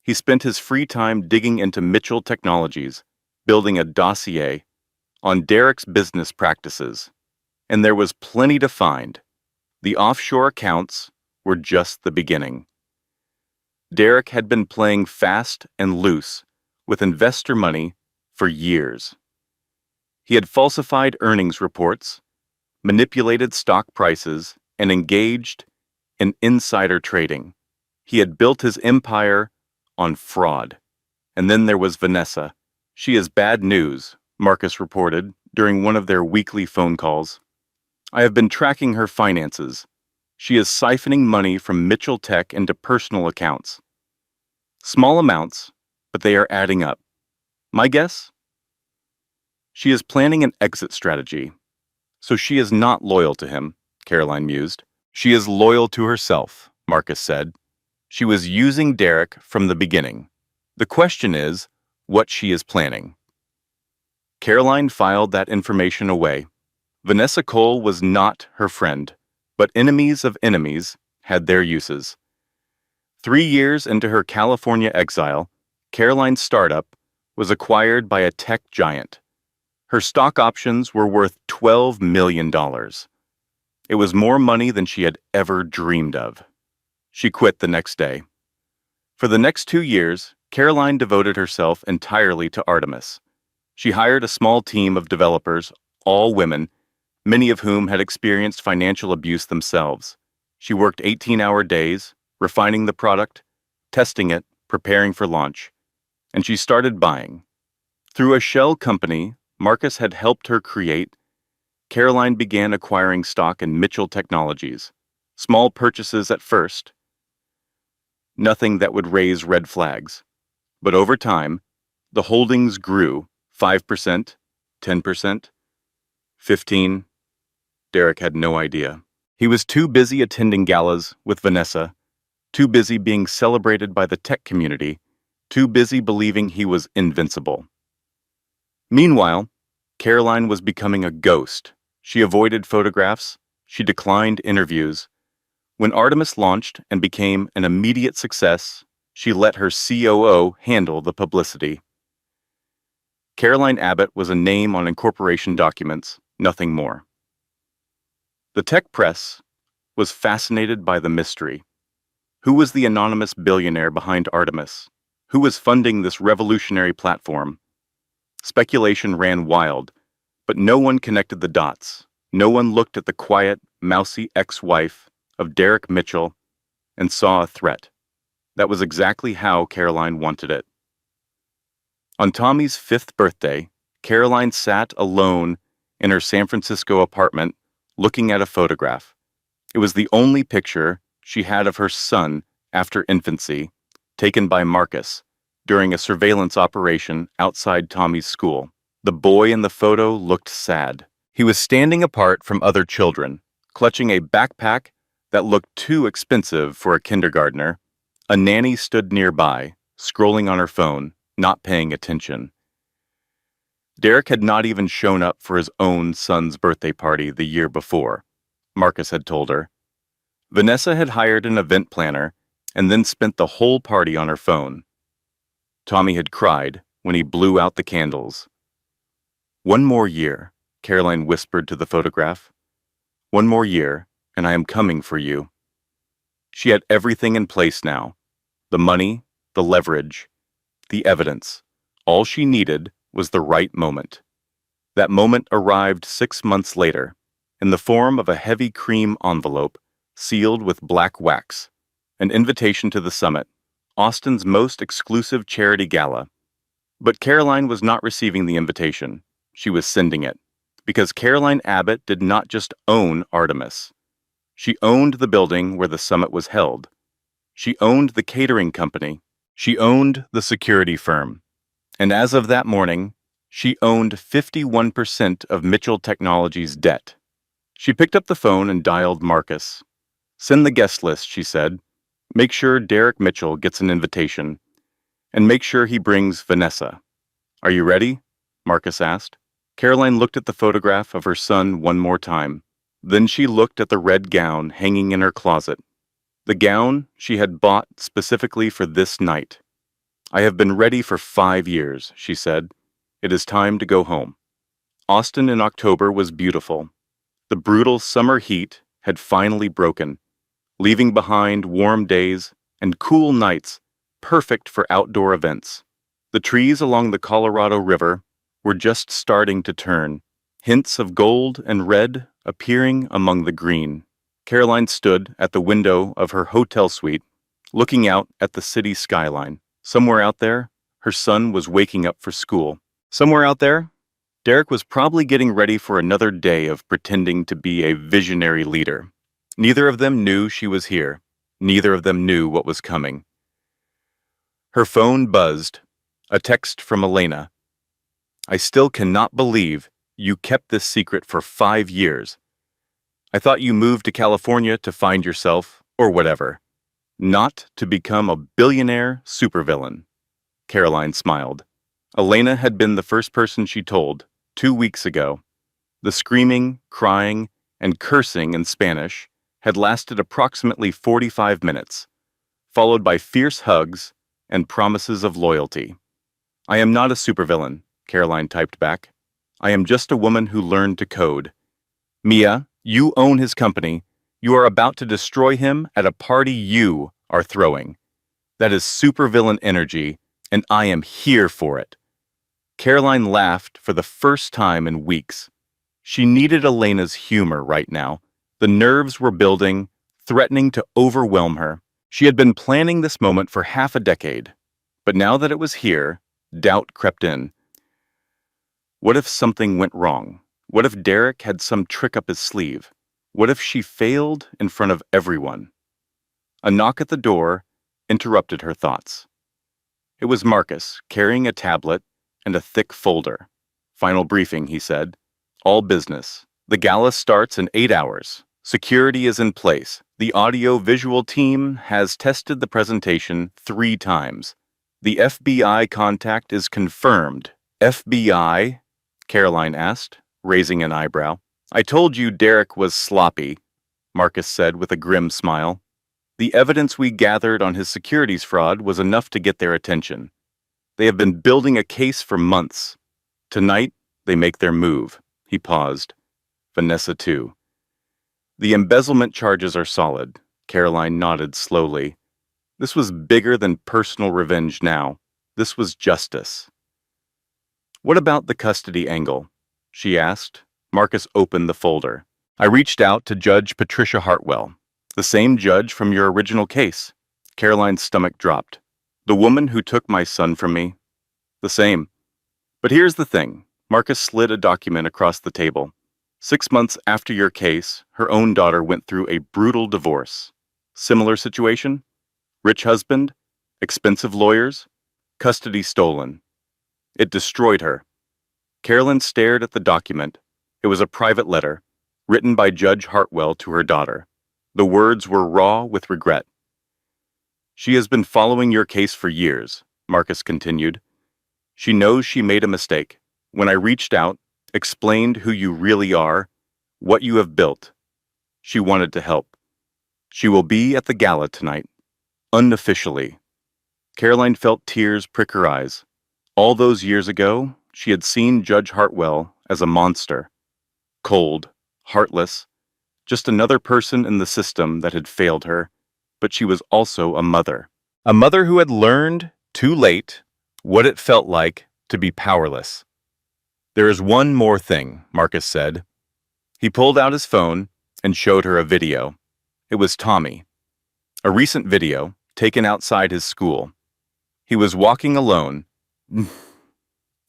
He spent his free time digging into Mitchell Technologies, building a dossier on Derek's business practices. And there was plenty to find. The offshore accounts were just the beginning. Derek had been playing fast and loose with investor money for years. He had falsified earnings reports, manipulated stock prices, and engaged in insider trading. He had built his empire on fraud. And then there was Vanessa. She is bad news, Marcus reported during one of their weekly phone calls. I have been tracking her finances. She is siphoning money from Mitchell Tech into personal accounts. Small amounts, but they are adding up. My guess? She is planning an exit strategy. So she is not loyal to him, Caroline mused. She is loyal to herself, Marcus said. She was using Derek from the beginning. The question is, what she is planning. Caroline filed that information away. Vanessa Cole was not her friend, but enemies of enemies had their uses. 3 years into her California exile, Caroline's startup was acquired by a tech giant. Her stock options were worth $12 million. It was more money than she had ever dreamed of. She quit the next day. For the next 2 years, Caroline devoted herself entirely to Artemis. She hired a small team of developers, all women, many of whom had experienced financial abuse themselves. She worked 18-hour days, refining the product, testing it, preparing for launch, and she started buying. Through a shell company Marcus had helped her create, Caroline began acquiring stock in Mitchell Technologies. Small purchases at first, nothing that would raise red flags. But over time, the holdings grew 5%, 10%, 15%. Derek had no idea. He was too busy attending galas with Vanessa too busy being celebrated by the tech community, too busy believing he was invincible. Meanwhile, Caroline was becoming a ghost. She avoided photographs, she declined interviews. When Artemis launched and became an immediate success, she let her COO handle the publicity. Caroline Abbott was a name on incorporation documents, nothing more. The tech press was fascinated by the mystery. Who was the anonymous billionaire behind Artemis? Who was funding this revolutionary platform? Speculation ran wild, but no one connected the dots. No one looked at the quiet, mousy ex-wife of Derek Mitchell and saw a threat. That was exactly how Caroline wanted it. On Tommy's 5th birthday, Caroline sat alone in her San Francisco apartment looking at a photograph. It was the only picture she had of her son after infancy, taken by Marcus during a surveillance operation outside Tommy's school. The boy in the photo looked sad. He was standing apart from other children, clutching a backpack that looked too expensive for a kindergartner. A nanny stood nearby, scrolling on her phone, not paying attention. Derek had not even shown up for his own son's birthday party the year before, Marcus had told her. Vanessa had hired an event planner and then spent the whole party on her phone. Tommy had cried when he blew out the candles. "One more year," Caroline whispered to the photograph. "One more year, and I am coming for you." She had everything in place now. The money, the leverage, the evidence. All she needed was the right moment. That moment arrived 6 months later, in the form of a heavy cream envelope sealed with black wax, an invitation to the summit, Austin's most exclusive charity gala. But Caroline was not receiving the invitation. She was sending it, because Caroline Abbott did not just own Artemis. She owned the building where the summit was held. She owned the catering company. She owned the security firm. And as of that morning, she owned 51% of Mitchell Technologies' debt. She picked up the phone and dialed Marcus. "Send the guest list," she said. "Make sure Derek Mitchell gets an invitation. And make sure he brings Vanessa." "Are you ready?" Marcus asked. Caroline looked at the photograph of her son one more time. Then she looked at the red gown hanging in her closet. The gown she had bought specifically for this night. "I have been ready for 5 years," she said. "It is time to go home." Austin in October was beautiful. The brutal summer heat had finally broken, leaving behind warm days and cool nights, perfect for outdoor events. The trees along the Colorado River were just starting to turn, hints of gold and red appearing among the green. Caroline stood at the window of her hotel suite, looking out at the city skyline. Somewhere out there, her son was waking up for school. Somewhere out there, Derek was probably getting ready for another day of pretending to be a visionary leader. Neither of them knew she was here. Neither of them knew what was coming. Her phone buzzed. A text from Elena. "I still cannot believe you kept this secret for 5 years. I thought you moved to California to find yourself, or whatever. Not to become a billionaire supervillain." Caroline smiled. Elena had been the first person she told, 2 weeks ago. The screaming, crying, and cursing in Spanish had lasted approximately 45 minutes, followed by fierce hugs and promises of loyalty. "I am not a supervillain," Caroline typed back. "I am just a woman who learned to code. Mia, you own his company. You are about to destroy him at a party you are throwing. That is supervillain energy, and I am here for it." Caroline laughed for the first time in weeks. She needed Elena's humor right now. The nerves were building, threatening to overwhelm her. She had been planning this moment for half a decade, but now that it was here, doubt crept in. What if something went wrong? What if Derek had some trick up his sleeve? What if she failed in front of everyone? A knock at the door interrupted her thoughts. It was Marcus, carrying a tablet and a thick folder. "Final briefing," he said. "All business. The gala starts in 8 hours. Security is in place. The audio-visual team has tested the presentation 3 times. The FBI contact is confirmed. FBI? Caroline asked, raising an eyebrow. I told you Derek was sloppy, Marcus said with a grim smile. The evidence we gathered on his securities fraud was enough to get their attention. They have been building a case for months. Tonight, they make their move. He paused. Vanessa, too. The embezzlement charges are solid. Caroline nodded slowly. This was bigger than personal revenge now. This was justice. What about the custody angle? She asked. Marcus opened the folder. I reached out to Judge Patricia Hartwell, the same judge from your original case. Caroline's stomach dropped. The woman who took my son from me? The same. But here's the thing. Marcus slid a document across the table. 6 months after your case, her own daughter went through a brutal divorce. Similar situation? Rich husband? Expensive lawyers? Custody stolen. It destroyed her. Carolyn stared at the document. It was a private letter, written by Judge Hartwell to her daughter. The words were raw with regret. She has been following your case for years, Marcus continued. She knows she made a mistake. When I reached out, explained who you really are, what you have built. She wanted to help. She will be at the gala tonight, unofficially. Caroline felt tears prick her eyes. All those years ago, she had seen Judge Hartwell as a monster. Cold, heartless, just another person in the system that had failed her, but she was also a mother. A mother who had learned, too late, what it felt like to be powerless. There is one more thing, Marcus said. He pulled out his phone and showed her a video. It was Tommy. A recent video taken outside his school. He was walking alone,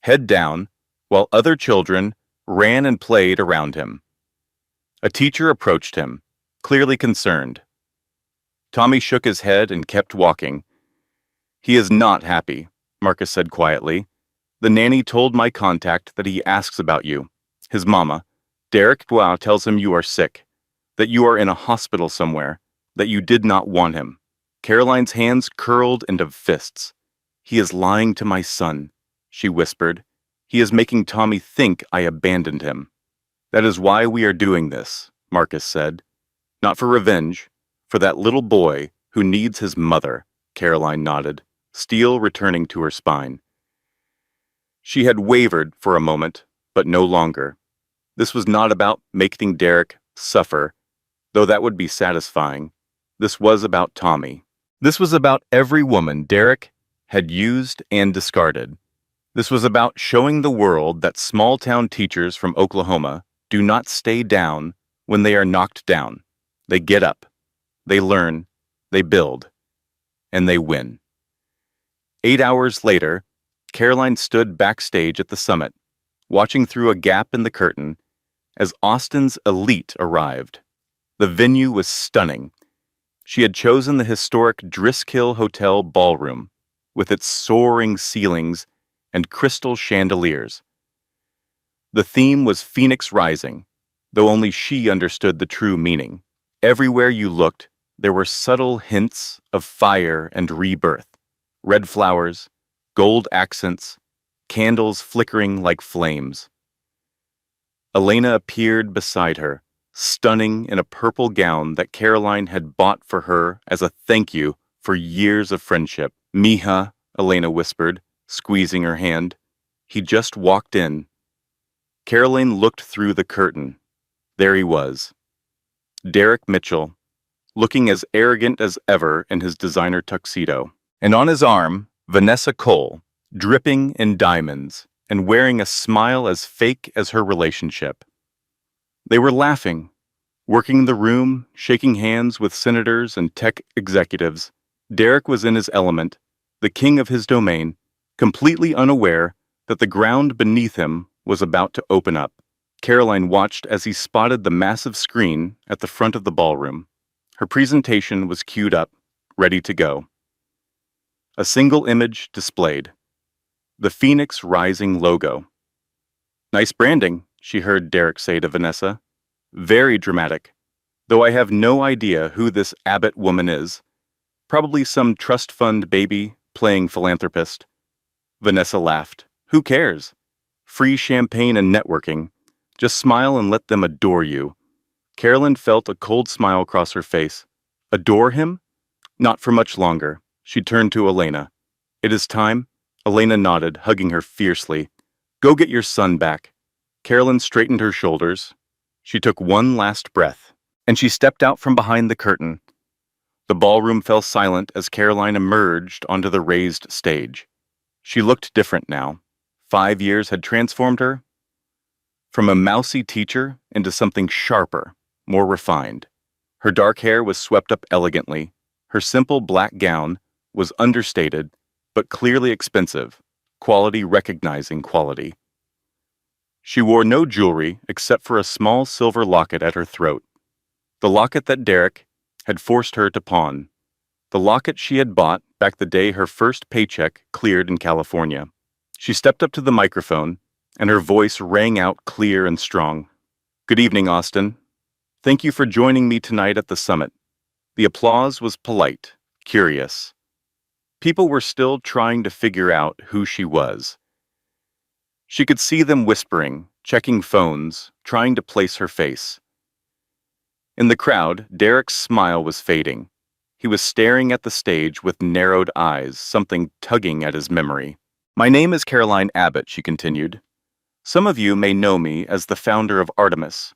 head down, while other children ran and played around him. A teacher approached him, clearly concerned. Tommy shook his head and kept walking. He is not happy, Marcus said quietly. The nanny told my contact that he asks about you. His mama, Derek Bois, tells him you are sick, that you are in a hospital somewhere, that you did not want him. Caroline's hands curled into fists. He is lying to my son, she whispered. He is making Tommy think I abandoned him. That is why we are doing this, Marcus said. Not for revenge, for that little boy who needs his mother, Caroline nodded, steel returning to her spine. She had wavered for a moment, but no longer. This was not about making Derek suffer, though that would be satisfying. This was about Tommy. This was about every woman Derek had used and discarded. This was about showing the world that small-town teachers from Oklahoma do not stay down when they are knocked down. They get up, they learn, they build, and they win. 8 hours later, Caroline stood backstage at the summit, watching through a gap in the curtain as Austin's elite arrived. The venue was stunning. She had chosen the historic Driskill Hotel ballroom, with its soaring ceilings and crystal chandeliers. The theme was Phoenix Rising, though only she understood the true meaning. Everywhere you looked, there were subtle hints of fire and rebirth. Red flowers, gold accents, candles flickering like flames. Elena appeared beside her, stunning in a purple gown that Caroline had bought for her as a thank you for years of friendship. Mija, Elena whispered, squeezing her hand. He just walked in. Caroline looked through the curtain. There he was. Derek Mitchell, looking as arrogant as ever in his designer tuxedo. And on his arm, Vanessa Cole, dripping in diamonds and wearing a smile as fake as her relationship. They were laughing, working the room, shaking hands with senators and tech executives. Derek was in his element, the king of his domain, completely unaware that the ground beneath him was about to open up. Caroline watched as he spotted the massive screen at the front of the ballroom. Her presentation was queued up, ready to go. A single image displayed. The Phoenix Rising logo. Nice branding, she heard Derek say to Vanessa. Very dramatic. though I have no idea who this Abbott woman is. Probably some trust fund baby playing philanthropist. Vanessa laughed. Who cares? Free champagne and networking. Just smile and let them adore you. Carolyn felt a cold smile cross her face. Adore him? Not for much longer. She turned to Elena. It is time? Elena nodded, hugging her fiercely. Go get your son back. Carolyn straightened her shoulders. She took one last breath, and she stepped out from behind the curtain. The ballroom fell silent as Caroline emerged onto the raised stage. She looked different now. 5 years had transformed her from a mousy teacher into something sharper, more refined. Her dark hair was swept up elegantly. Her simple black gown was understated, but clearly expensive, quality recognizing quality. She wore no jewelry except for a small silver locket at her throat, the locket that Derek had forced her to pawn, the locket she had bought back the day her first paycheck cleared in California. She stepped up to the microphone, and her voice rang out clear and strong. Good evening, Austin. Thank you for joining me tonight at the summit. The applause was polite, curious. People were still trying to figure out who she was. She could see them whispering, checking phones, trying to place her face. In the crowd, Derek's smile was fading. He was staring at the stage with narrowed eyes, something tugging at his memory. My name is Caroline Abbott, she continued. Some of you may know me as the founder of Artemis,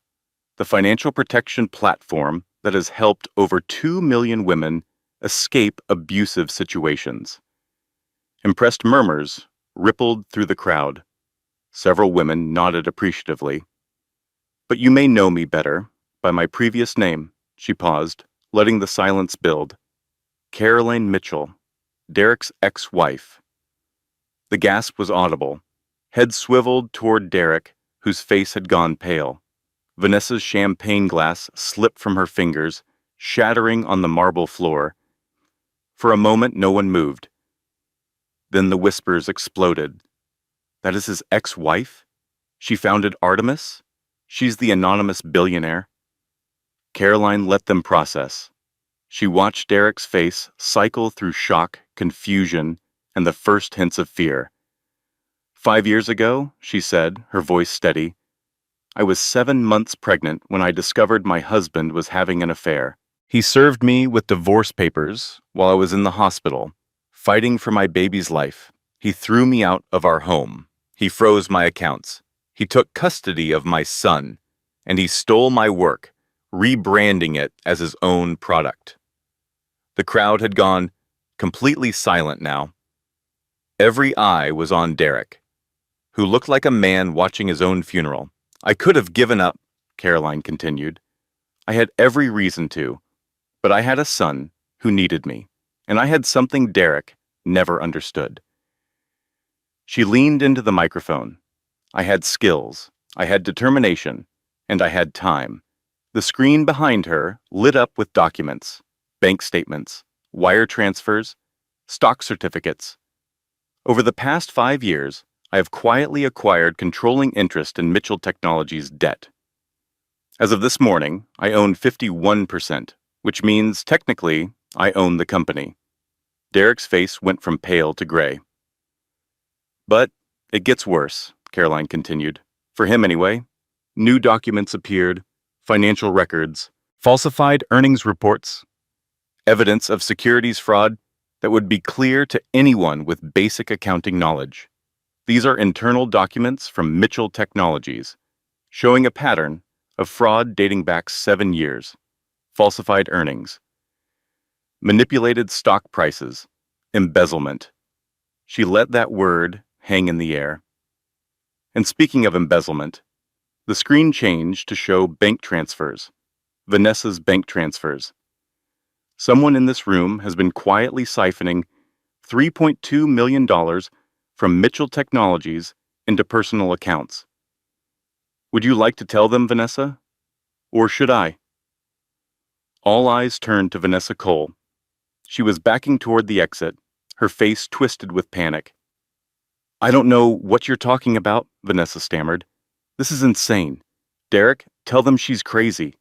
the financial protection platform that has helped over 2 million women escape abusive situations. Impressed murmurs rippled through the crowd. Several women nodded appreciatively. But you may know me better by my previous name, she paused, letting the silence build. Caroline Mitchell, Derek's ex-wife. The gasp was audible. Head swiveled toward Derek, whose face had gone pale. Vanessa's champagne glass slipped from her fingers, shattering on the marble floor. For a moment, no one moved. Then the whispers exploded. That is his ex-wife? She founded Artemis? She's the anonymous billionaire? Caroline let them process. She watched Derek's face cycle through shock, confusion, and the first hints of fear. 5 years ago, she said, her voice steady, I was 7 months pregnant when I discovered my husband was having an affair. He served me with divorce papers while I was in the hospital, fighting for my baby's life. He threw me out of our home. He froze my accounts. He took custody of my son, and he stole my work, rebranding it as his own product. The crowd had gone completely silent now. Every eye was on Derek, who looked like a man watching his own funeral. I could have given up, Caroline continued. I had every reason to, but I had a son who needed me, and I had something Derek never understood. She leaned into the microphone. I had skills, I had determination, and I had time. The screen behind her lit up with documents, bank statements, wire transfers, stock certificates. Over the past 5 years, I have quietly acquired controlling interest in Mitchell Technologies' debt. As of this morning, I own 51%, which means technically I own the company. Derek's face went from pale to gray. But it gets worse, Caroline continued. For him anyway. New documents appeared, financial records, falsified earnings reports, evidence of securities fraud that would be clear to anyone with basic accounting knowledge. These are internal documents from Mitchell Technologies, showing a pattern of fraud dating back 7 years, falsified earnings, manipulated stock prices, embezzlement. She let that word hang in the air. And speaking of embezzlement, the screen changed to show bank transfers, Vanessa's bank transfers. Someone in this room has been quietly siphoning $3.2 million from Mitchell Technologies into personal accounts. Would you like to tell them, Vanessa? Or should I? All eyes turned to Vanessa Cole. She was backing toward the exit, her face twisted with panic. I don't know what you're talking about, Vanessa stammered. This is insane. Derek, tell them she's crazy.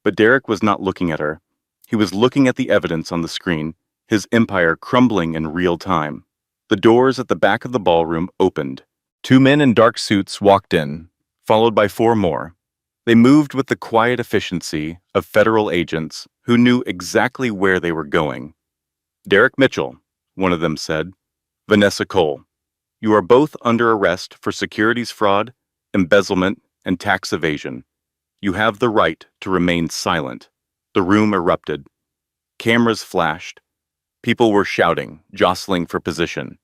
But Derek was not looking at her. He was looking at the evidence on the screen, his empire crumbling in real time. The doors at the back of the ballroom opened. Two men in dark suits walked in, followed by four more. They moved with the quiet efficiency of federal agents who knew exactly where they were going. Derek Mitchell, one of them said. Vanessa Cole, you are both under arrest for securities fraud, embezzlement, and tax evasion. You have the right to remain silent. The room erupted. Cameras flashed. People were shouting, jostling for position.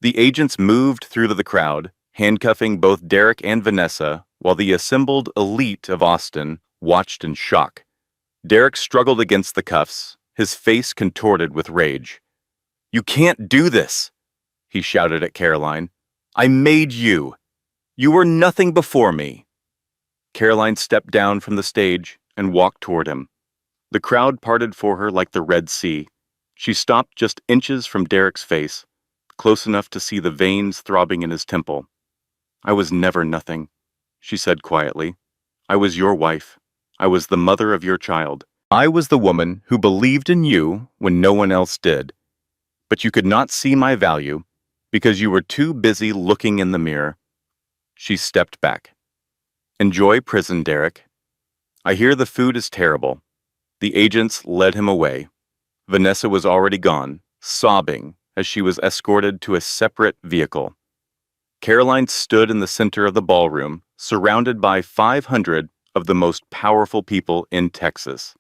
The agents moved through to the crowd, handcuffing both Derek and Vanessa, while the assembled elite of Austin watched in shock. Derek struggled against the cuffs, his face contorted with rage. "You can't do this!" he shouted at Caroline. "I made you! You were nothing before me!" Caroline stepped down from the stage and walked toward him. The crowd parted for her like the Red Sea. She stopped just inches from Derek's face, close enough to see the veins throbbing in his temple. "I was never nothing," she said quietly. "I was your wife. I was the mother of your child. I was the woman who believed in you when no one else did. But you could not see my value because you were too busy looking in the mirror." She stepped back. "Enjoy prison, Derek. I hear the food is terrible." The agents led him away. Vanessa was already gone, sobbing as she was escorted to a separate vehicle. Caroline stood in the center of the ballroom, surrounded by 500 of the most powerful people in Texas.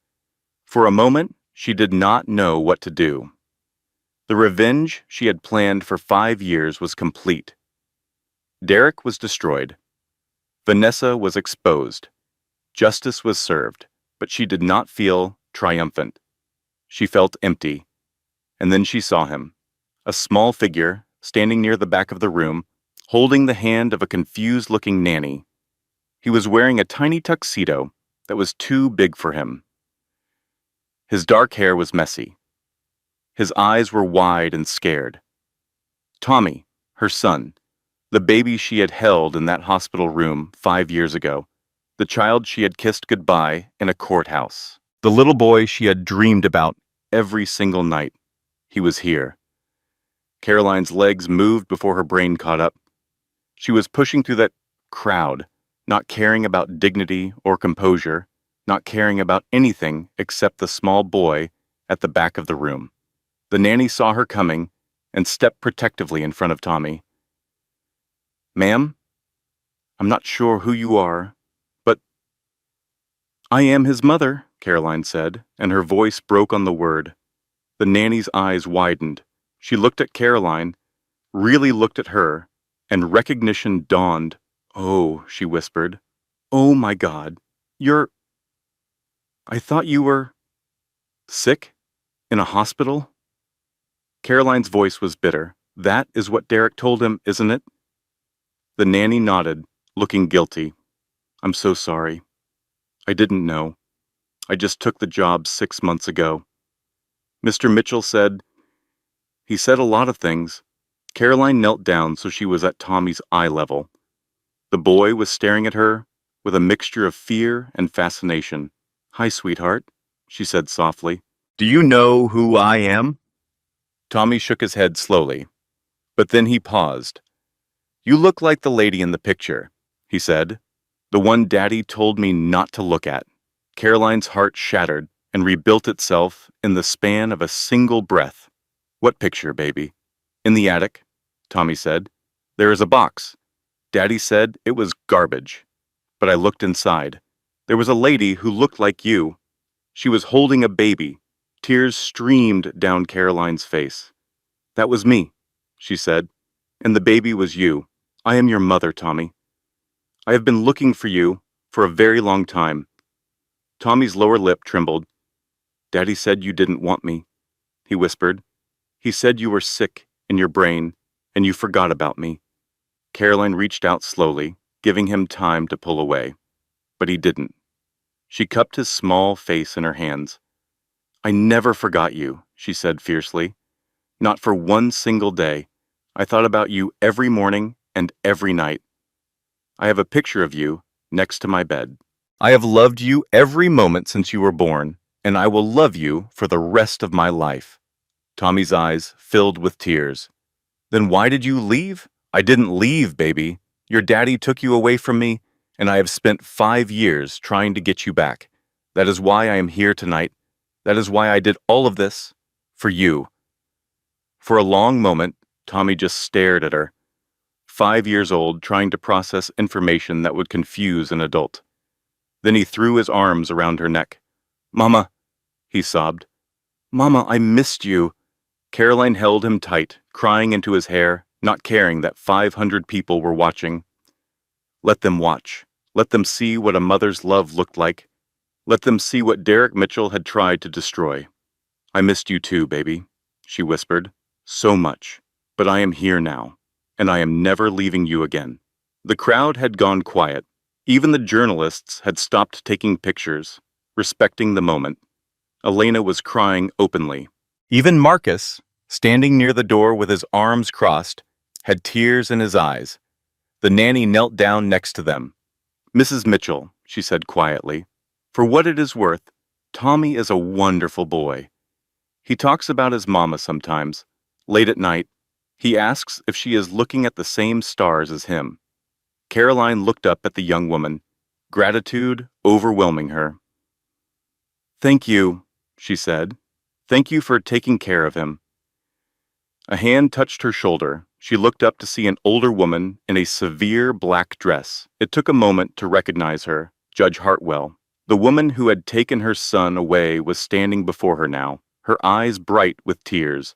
For a moment, she did not know what to do. The revenge she had planned for 5 years was complete. Derek was destroyed. Vanessa was exposed. Justice was served, but she did not feel triumphant. She felt empty. And then she saw him, a small figure standing near the back of the room, holding the hand of a confused-looking nanny. He was wearing a tiny tuxedo that was too big for him. His dark hair was messy. His eyes were wide and scared. Tommy, her son, the baby she had held in that hospital room 5 years ago, the child she had kissed goodbye in a courthouse, the little boy she had dreamed about every single night. He was here. Caroline's legs moved before her brain caught up. She was pushing through that crowd, not caring about dignity or composure, not caring about anything except the small boy at the back of the room. The nanny saw her coming and stepped protectively in front of Tommy. "Ma'am, I'm not sure who you are, but—" "I am his mother," Caroline said, and her voice broke on the word. The nanny's eyes widened. She looked at Caroline, really looked at her, and recognition dawned. "Oh," she whispered. "Oh my God, I thought you were sick? In a hospital?" Caroline's voice was bitter. "That is what Derek told him, isn't it?" The nanny nodded, looking guilty. "I'm so sorry. I didn't know. I just took the job 6 months ago." Mr. Mitchell said, he said a lot of things. Caroline knelt down so she was at Tommy's eye level. The boy was staring at her with a mixture of fear and fascination. "Hi, sweetheart," she said softly. "Do you know who I am?" Tommy shook his head slowly, but then he paused. "You look like the lady in the picture," he said. "The one Daddy told me not to look at." Caroline's heart shattered and rebuilt itself in the span of a single breath. "What picture, baby?" "In the attic," Tommy said. "There is a box. Daddy said it was garbage. But I looked inside. There was a lady who looked like you. She was holding a baby." Tears streamed down Caroline's face. "That was me," she said. "And the baby was you. I am your mother, Tommy. I have been looking for you for a very long time." Tommy's lower lip trembled. "Daddy said you didn't want me," he whispered. "He said you were sick in your brain and you forgot about me." Caroline reached out slowly, giving him time to pull away. But he didn't. She cupped his small face in her hands. "I never forgot you," she said fiercely. "Not for one single day. I thought about you every morning and every night. I have a picture of you next to my bed." I have loved you every moment since you were born, and I will love you for the rest of my life. Tommy's eyes filled with tears. Then why did you leave? I didn't leave, baby. Your daddy took you away from me, and I have spent 5 years trying to get you back. That is why I am here tonight. That is why I did all of this. For you. For a long moment, Tommy just stared at her. 5 years old, trying to process information that would confuse an adult. Then he threw his arms around her neck. Mama, he sobbed. Mama, I missed you. Caroline held him tight, crying into his hair, not caring that 500 people were watching. Let them watch. Let them see what a mother's love looked like. Let them see what Derek Mitchell had tried to destroy. I missed you too, baby, she whispered. So much. But I am here now, and I am never leaving you again. The crowd had gone quiet. Even the journalists had stopped taking pictures, respecting the moment. Elena was crying openly. Even Marcus, standing near the door with his arms crossed, had tears in his eyes. The nanny knelt down next to them. Mrs. Mitchell, she said quietly, for what it is worth, Tommy is a wonderful boy. He talks about his mama sometimes. Late at night, he asks if she is looking at the same stars as him. Caroline looked up at the young woman, gratitude overwhelming her. Thank you, she said. Thank you for taking care of him. A hand touched her shoulder. She looked up to see an older woman in a severe black dress. It took a moment to recognize her, Judge Hartwell. The woman who had taken her son away was standing before her now, her eyes bright with tears.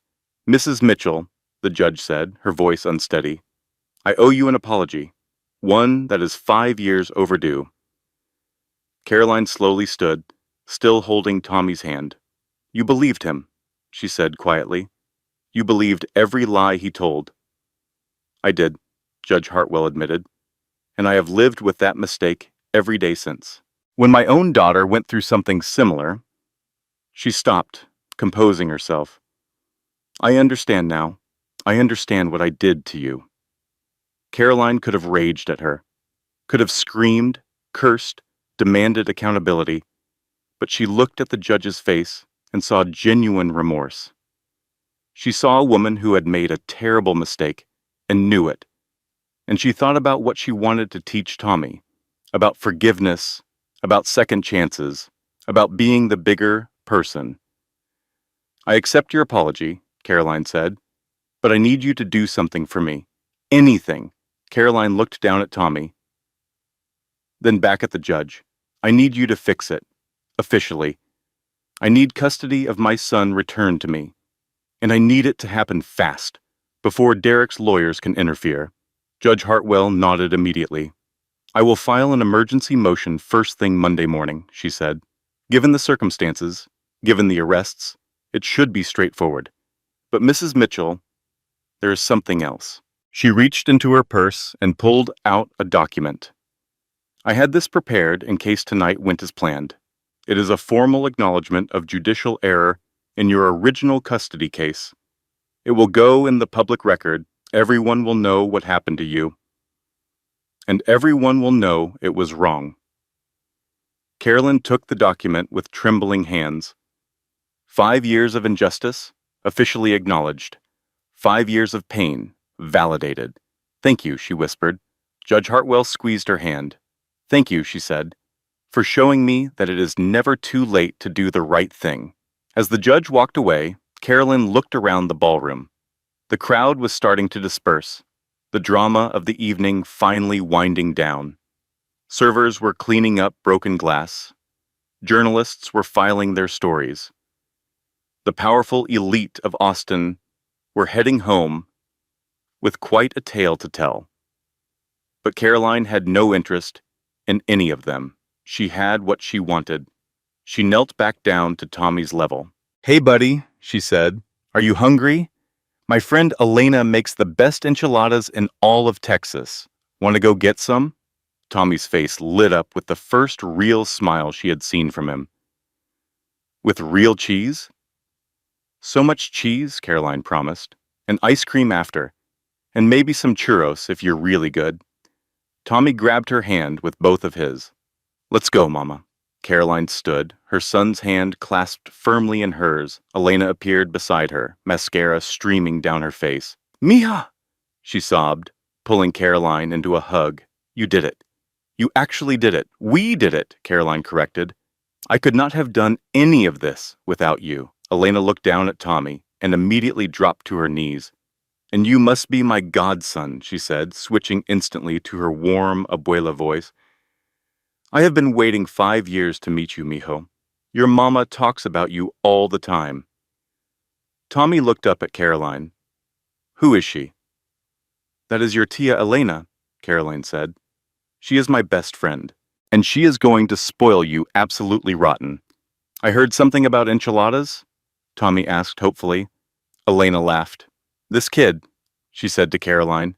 Mrs. Mitchell, the judge said, her voice unsteady, I owe you an apology, one that is 5 years overdue. Caroline slowly stood, still holding Tommy's hand. You believed him, she said quietly. You believed every lie he told. I did, Judge Hartwell admitted, and I have lived with that mistake every day since. When my own daughter went through something similar, she stopped, composing herself. I understand now. I understand what I did to you. Caroline could have raged at her, could have screamed, cursed, demanded accountability, but she looked at the judge's face and saw genuine remorse. She saw a woman who had made a terrible mistake and knew it, and she thought about what she wanted to teach Tommy, about forgiveness, about second chances, about being the bigger person. I accept your apology, Caroline said, but I need you to do something for me. Anything. Caroline looked down at Tommy, then back at the judge. I need you to fix it. Officially. I need custody of my son returned to me. And I need it to happen fast, before Derek's lawyers can interfere. Judge Hartwell nodded immediately. I will file an emergency motion first thing Monday morning, she said. Given the circumstances, given the arrests, it should be straightforward. But Mrs. Mitchell, there is something else. She reached into her purse and pulled out a document. I had this prepared in case tonight went as planned. It is a formal acknowledgement of judicial error in your original custody case. It will go in the public record. Everyone will know what happened to you. And everyone will know it was wrong. Carolyn took the document with trembling hands. 5 years of injustice, officially acknowledged. 5 years of pain, validated. Thank you, she whispered. Judge Hartwell squeezed her hand. Thank you, she said, for showing me that it is never too late to do the right thing. As the judge walked away, Carolyn looked around the ballroom. The crowd was starting to disperse, the drama of the evening finally winding down. Servers were cleaning up broken glass. Journalists were filing their stories. The powerful elite of Austin were heading home with quite a tale to tell. But Caroline had no interest in any of them. She had what she wanted. She knelt back down to Tommy's level. Hey, buddy, she said. Are you hungry? My friend Elena makes the best enchiladas in all of Texas. Want to go get some? Tommy's face lit up with the first real smile she had seen from him. With real cheese? So much cheese, Caroline promised. And ice cream after. And maybe some churros if you're really good. Tommy grabbed her hand with both of his. Let's go, Mama. Caroline stood, her son's hand clasped firmly in hers. Elena appeared beside her, mascara streaming down her face. Mija! She sobbed, pulling Caroline into a hug. You did it. You actually did it. We did it, Caroline corrected. I could not have done any of this without you. Elena looked down at Tommy and immediately dropped to her knees. And you must be my godson, she said, switching instantly to her warm abuela voice. I have been waiting 5 years to meet you, mijo. Your mama talks about you all the time. Tommy looked up at Caroline. Who is she? That is your tia Elena, Caroline said. She is my best friend, and she is going to spoil you absolutely rotten. I heard something about enchiladas? Tommy asked hopefully. Elena laughed. This kid, she said to Caroline.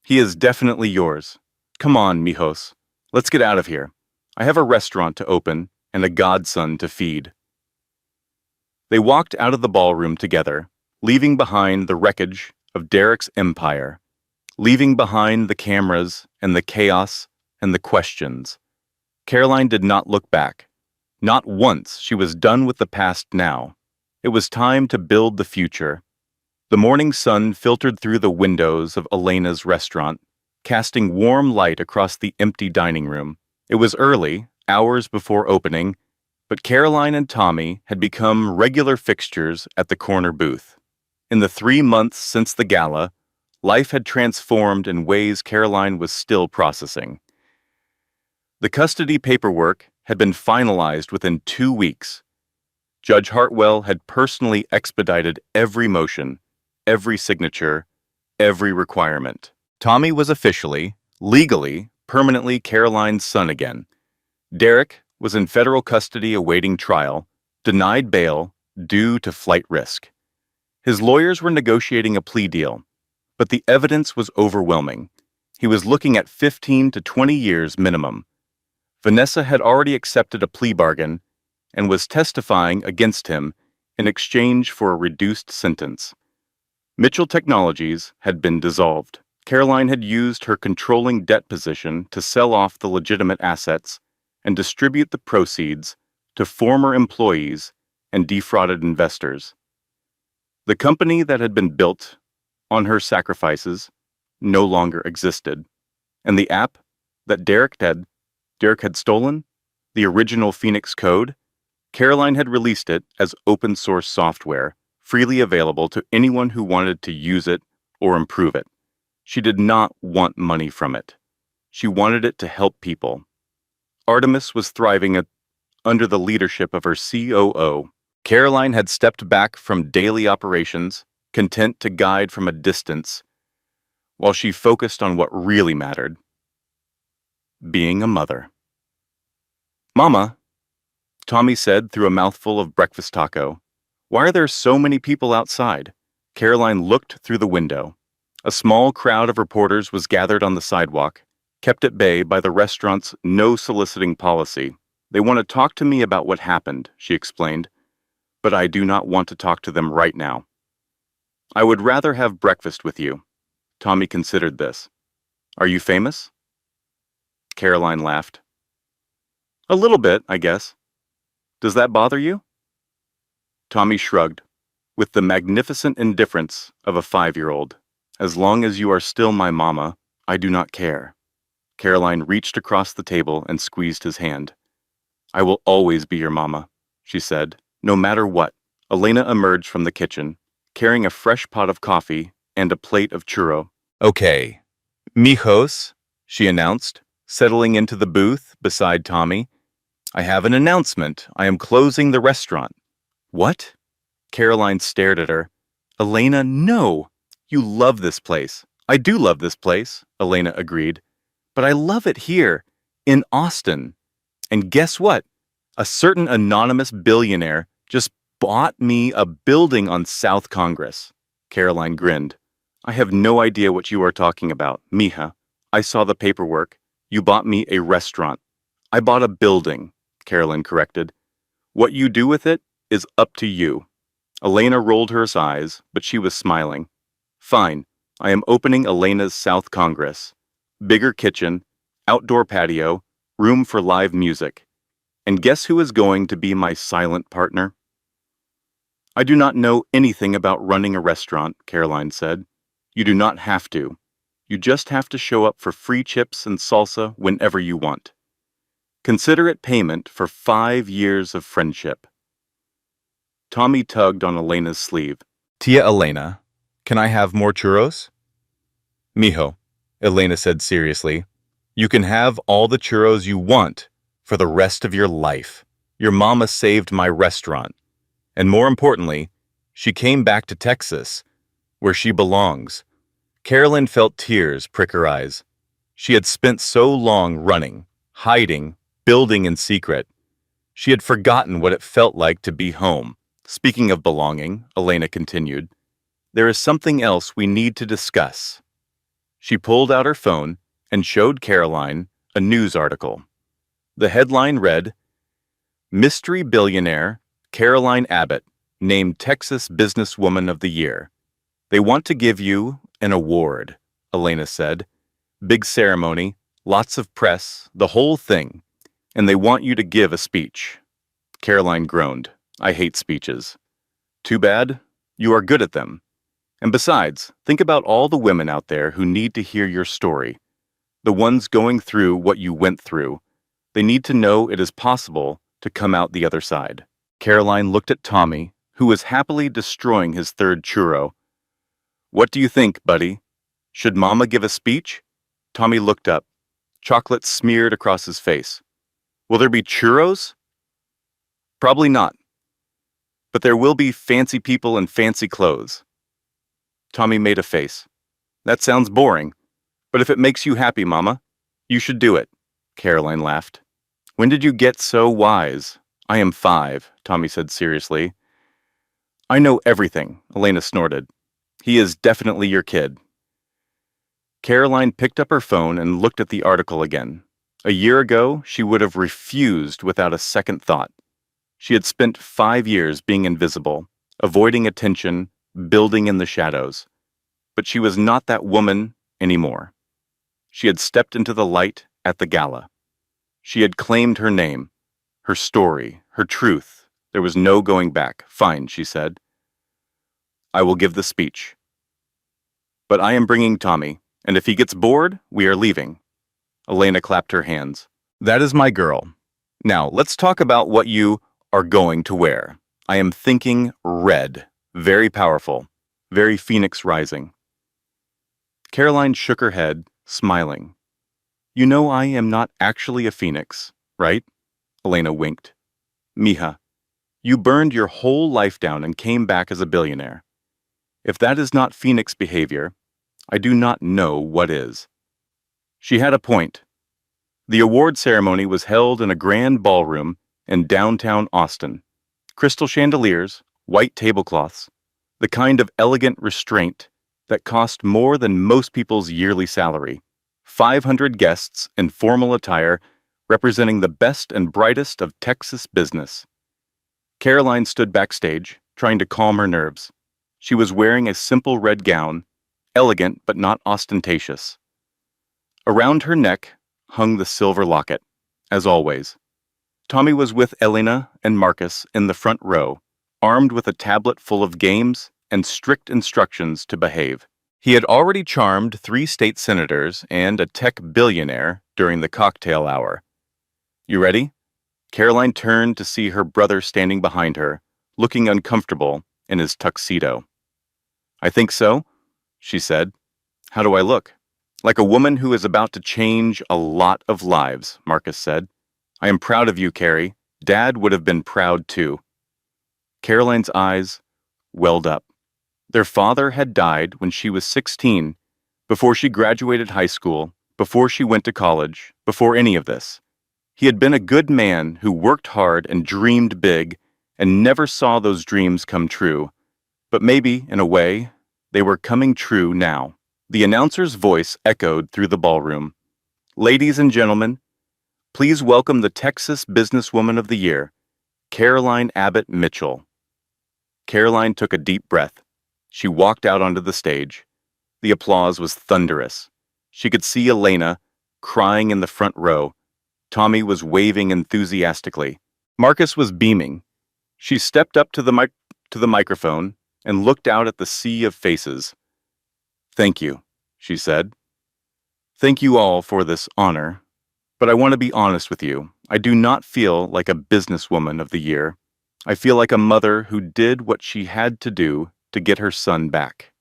He is definitely yours. Come on, mijos. Let's get out of here. I have a restaurant to open and a godson to feed. They walked out of the ballroom together, leaving behind the wreckage of Derek's empire, leaving behind the cameras and the chaos and the questions. Caroline did not look back. Not once. She was done with the past now. It was time to build the future. The morning sun filtered through the windows of Elena's restaurant, casting warm light across the empty dining room. It was early, hours before opening, but Caroline and Tommy had become regular fixtures at the corner booth. In the 3 months since the gala, life had transformed in ways Caroline was still processing. The custody paperwork had been finalized within 2 weeks. Judge Hartwell had personally expedited every motion, every signature, every requirement. Tommy was officially, legally, permanently Caroline's son again. Derek was in federal custody awaiting trial, denied bail due to flight risk. His lawyers were negotiating a plea deal, but the evidence was overwhelming. He was looking at 15 to 20 years minimum. Vanessa had already accepted a plea bargain and was testifying against him in exchange for a reduced sentence. Mitchell Technologies had been dissolved. Caroline had used her controlling debt position to sell off the legitimate assets and distribute the proceeds to former employees and defrauded investors. The company that had been built on her sacrifices no longer existed, and the app that Derek had stolen, the original Phoenix Code, Caroline had released it as open source software, freely available to anyone who wanted to use it or improve it. She did not want money from it. She wanted it to help people. Artemis was thriving under the leadership of her COO. Caroline had stepped back from daily operations, content to guide from a distance, while she focused on what really mattered: being a mother. Mama, Tommy said through a mouthful of breakfast taco, why are there so many people outside? Caroline looked through the window. A small crowd of reporters was gathered on the sidewalk, kept at bay by the restaurant's no soliciting policy. They want to talk to me about what happened, she explained, but I do not want to talk to them right now. I would rather have breakfast with you. Tommy considered this. Are you famous? Caroline laughed. A little bit, I guess. Does that bother you? Tommy shrugged, with the magnificent indifference of a 5-year-old. As long as you are still my mama, I do not care. Caroline reached across the table and squeezed his hand. I will always be your mama, she said, no matter what. Elena emerged from the kitchen, carrying a fresh pot of coffee and a plate of churro. Okay, mijos, she announced, settling into the booth beside Tommy. I have an announcement. I am closing the restaurant. What? Caroline stared at her. Elena, no. You love this place. I do love this place, Elena agreed. But I love it here, in Austin. And guess what? A certain anonymous billionaire just bought me a building on South Congress. Caroline grinned. I have no idea what you are talking about, mija. I saw the paperwork. You bought me a restaurant. I bought a building, Caroline corrected. What you do with it is up to you. Elena rolled her eyes, but she was smiling. Fine, I am opening Elena's South Congress. Bigger kitchen, outdoor patio, room for live music. And guess who is going to be my silent partner? I do not know anything about running a restaurant, Caroline said. You do not have to. You just have to show up for free chips and salsa whenever you want. Consider it payment for 5 years of friendship. Tommy tugged on Elena's sleeve. Tia Elena, can I have more churros? Mijo, Elena said seriously, you can have all the churros you want for the rest of your life. Your mama saved my restaurant. And more importantly, she came back to Texas, where she belongs. Carolyn felt tears prick her eyes. She had spent so long running, hiding, building in secret. She had forgotten what it felt like to be home. Speaking of belonging, Elena continued, there is something else we need to discuss. She pulled out her phone and showed Caroline a news article. The headline read, Mystery Billionaire Caroline Abbott named Texas Businesswoman of the Year. They want to give you an award, Elena said. Big ceremony, lots of press, the whole thing. And they want you to give a speech. Caroline groaned. I hate speeches. Too bad. You are good at them. And besides, think about all the women out there who need to hear your story. The ones going through what you went through. They need to know it is possible to come out the other side. Caroline looked at Tommy, who was happily destroying his third churro. What do you think, buddy? Should Mama give a speech? Tommy looked up. Chocolate smeared across his face. Will there be churros? Probably not. But there will be fancy people in fancy clothes. Tommy made a face. That sounds boring. But if it makes you happy, Mama, you should do it. Caroline laughed. When did you get so wise? I am 5, Tommy said seriously. I know everything, Elena snorted. He is definitely your kid. Caroline picked up her phone and looked at the article again. A year ago, she would have refused without a second thought. She had spent 5 years being invisible, avoiding attention, building in the shadows. But she was not that woman anymore. She had stepped into the light at the gala. She had claimed her name, her story, her truth. There was no going back. Fine, she said. I will give the speech. But I am bringing Tommy, and if he gets bored, we are leaving. Elena clapped her hands. That is my girl. Now, let's talk about what you are going to wear. I am thinking red. Very powerful. Very phoenix rising. Caroline shook her head, smiling. You know I am not actually a phoenix, right? Elena winked. Mija, you burned your whole life down and came back as a billionaire. If that is not phoenix behavior, I do not know what is. She had a point. The award ceremony was held in a grand ballroom in downtown Austin. Crystal chandeliers, white tablecloths, the kind of elegant restraint that cost more than most people's yearly salary. 500 guests in formal attire representing the best and brightest of Texas business. Caroline stood backstage, trying to calm her nerves. She was wearing a simple red gown, elegant but not ostentatious. Around her neck hung the silver locket, as always. Tommy was with Elena and Marcus in the front row, armed with a tablet full of games and strict instructions to behave. He had already charmed 3 state senators and a tech billionaire during the cocktail hour. You ready? Caroline turned to see her brother standing behind her, looking uncomfortable in his tuxedo. I think so, she said. How do I look? Like a woman who is about to change a lot of lives, Marcus said. I am proud of you, Carrie. Dad would have been proud too. Caroline's eyes welled up. Their father had died when she was 16, before she graduated high school, before she went to college, before any of this. He had been a good man who worked hard and dreamed big and never saw those dreams come true. But maybe, in a way, they were coming true now. The announcer's voice echoed through the ballroom. Ladies and gentlemen, please welcome the Texas Businesswoman of the Year, Caroline Abbott Mitchell. Caroline took a deep breath. She walked out onto the stage. The applause was thunderous. She could see Elena, crying in the front row, Tommy was waving enthusiastically. Marcus was beaming. She stepped up to the microphone and looked out at the sea of faces. "Thank you," she said. "Thank you all for this honor. But I want to be honest with you. I do not feel like a businesswoman of the year. I feel like a mother who did what she had to do to get her son back."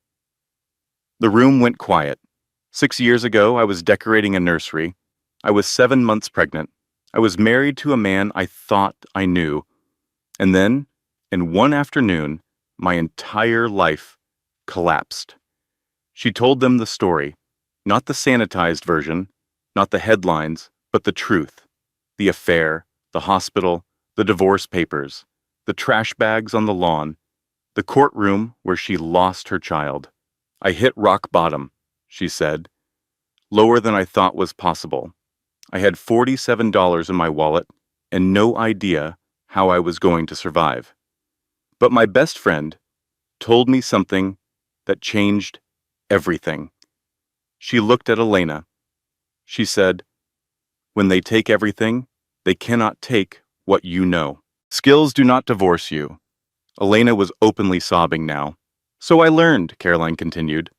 The room went quiet. 6 years ago, I was decorating a nursery. I was 7 months pregnant. I was married to a man I thought I knew. And then, in one afternoon, my entire life collapsed. She told them the story, not the sanitized version, not the headlines, but the truth. The affair, the hospital, the divorce papers, the trash bags on the lawn, the courtroom where she lost her child. "I hit rock bottom," she said, "lower than I thought was possible. I had $47 in my wallet and no idea how I was going to survive. But my best friend told me something that changed everything." She looked at Elena. She said, "When they take everything, they cannot take what you know. Skills do not divorce you." Elena was openly sobbing now. "So I learned," Caroline continued.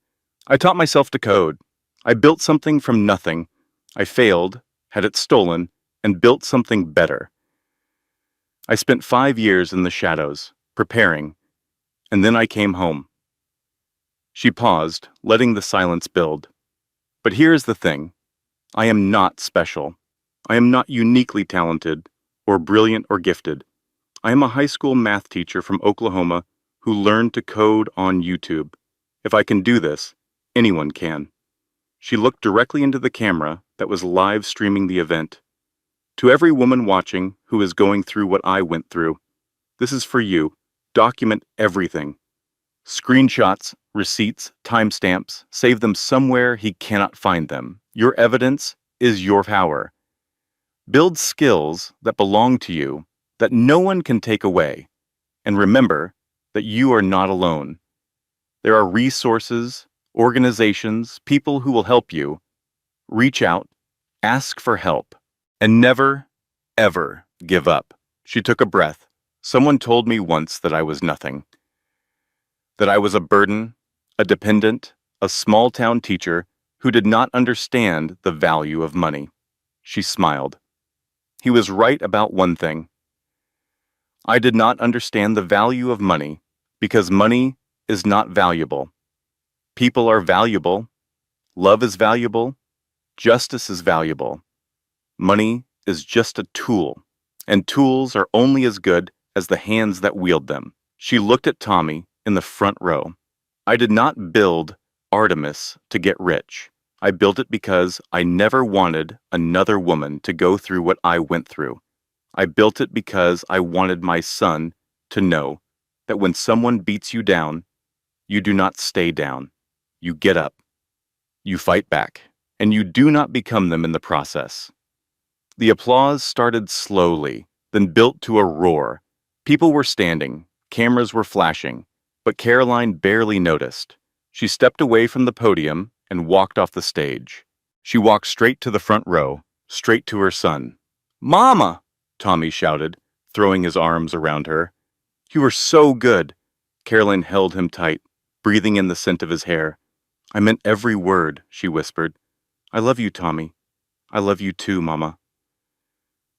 "I taught myself to code. I built something from nothing. I failed, had it stolen, and built something better. I spent 5 years in the shadows, preparing, and then I came home." She paused, letting the silence build. "But here's the thing. I am not special. I am not uniquely talented, or brilliant or gifted. I am a high school math teacher from Oklahoma who learned to code on YouTube. If I can do this, anyone can." She looked directly into the camera that was live streaming the event. "To every woman watching who is going through what I went through, this is for you. Document everything. Screenshots, receipts, timestamps, save them somewhere he cannot find them. Your evidence is your power. Build skills that belong to you, that no one can take away. And remember that you are not alone. There are resources, organizations, people who will help you. Reach out, ask for help, and never, ever give up." She took a breath. "Someone told me once that I was nothing. That I was a burden, a dependent, a small-town teacher who did not understand the value of money." She smiled. "He was right about one thing. I did not understand the value of money because money is not valuable. People are valuable. Love is valuable. Justice is valuable. Money is just a tool, and tools are only as good as the hands that wield them." She looked at Tommy in the front row. "I did not build Artemis to get rich. I built it because I never wanted another woman to go through what I went through. I built it because I wanted my son to know that when someone beats you down, you do not stay down. You get up. You fight back, and you do not become them in the process." The applause started slowly, then built to a roar. People were standing, cameras were flashing, but Caroline barely noticed. She stepped away from the podium and walked off the stage. She walked straight to the front row, straight to her son. "Mama!" Tommy shouted, throwing his arms around her. "You were so good." Caroline held him tight, breathing in the scent of his hair. "I meant every word," she whispered. "I love you, Tommy. I love you too, Mama."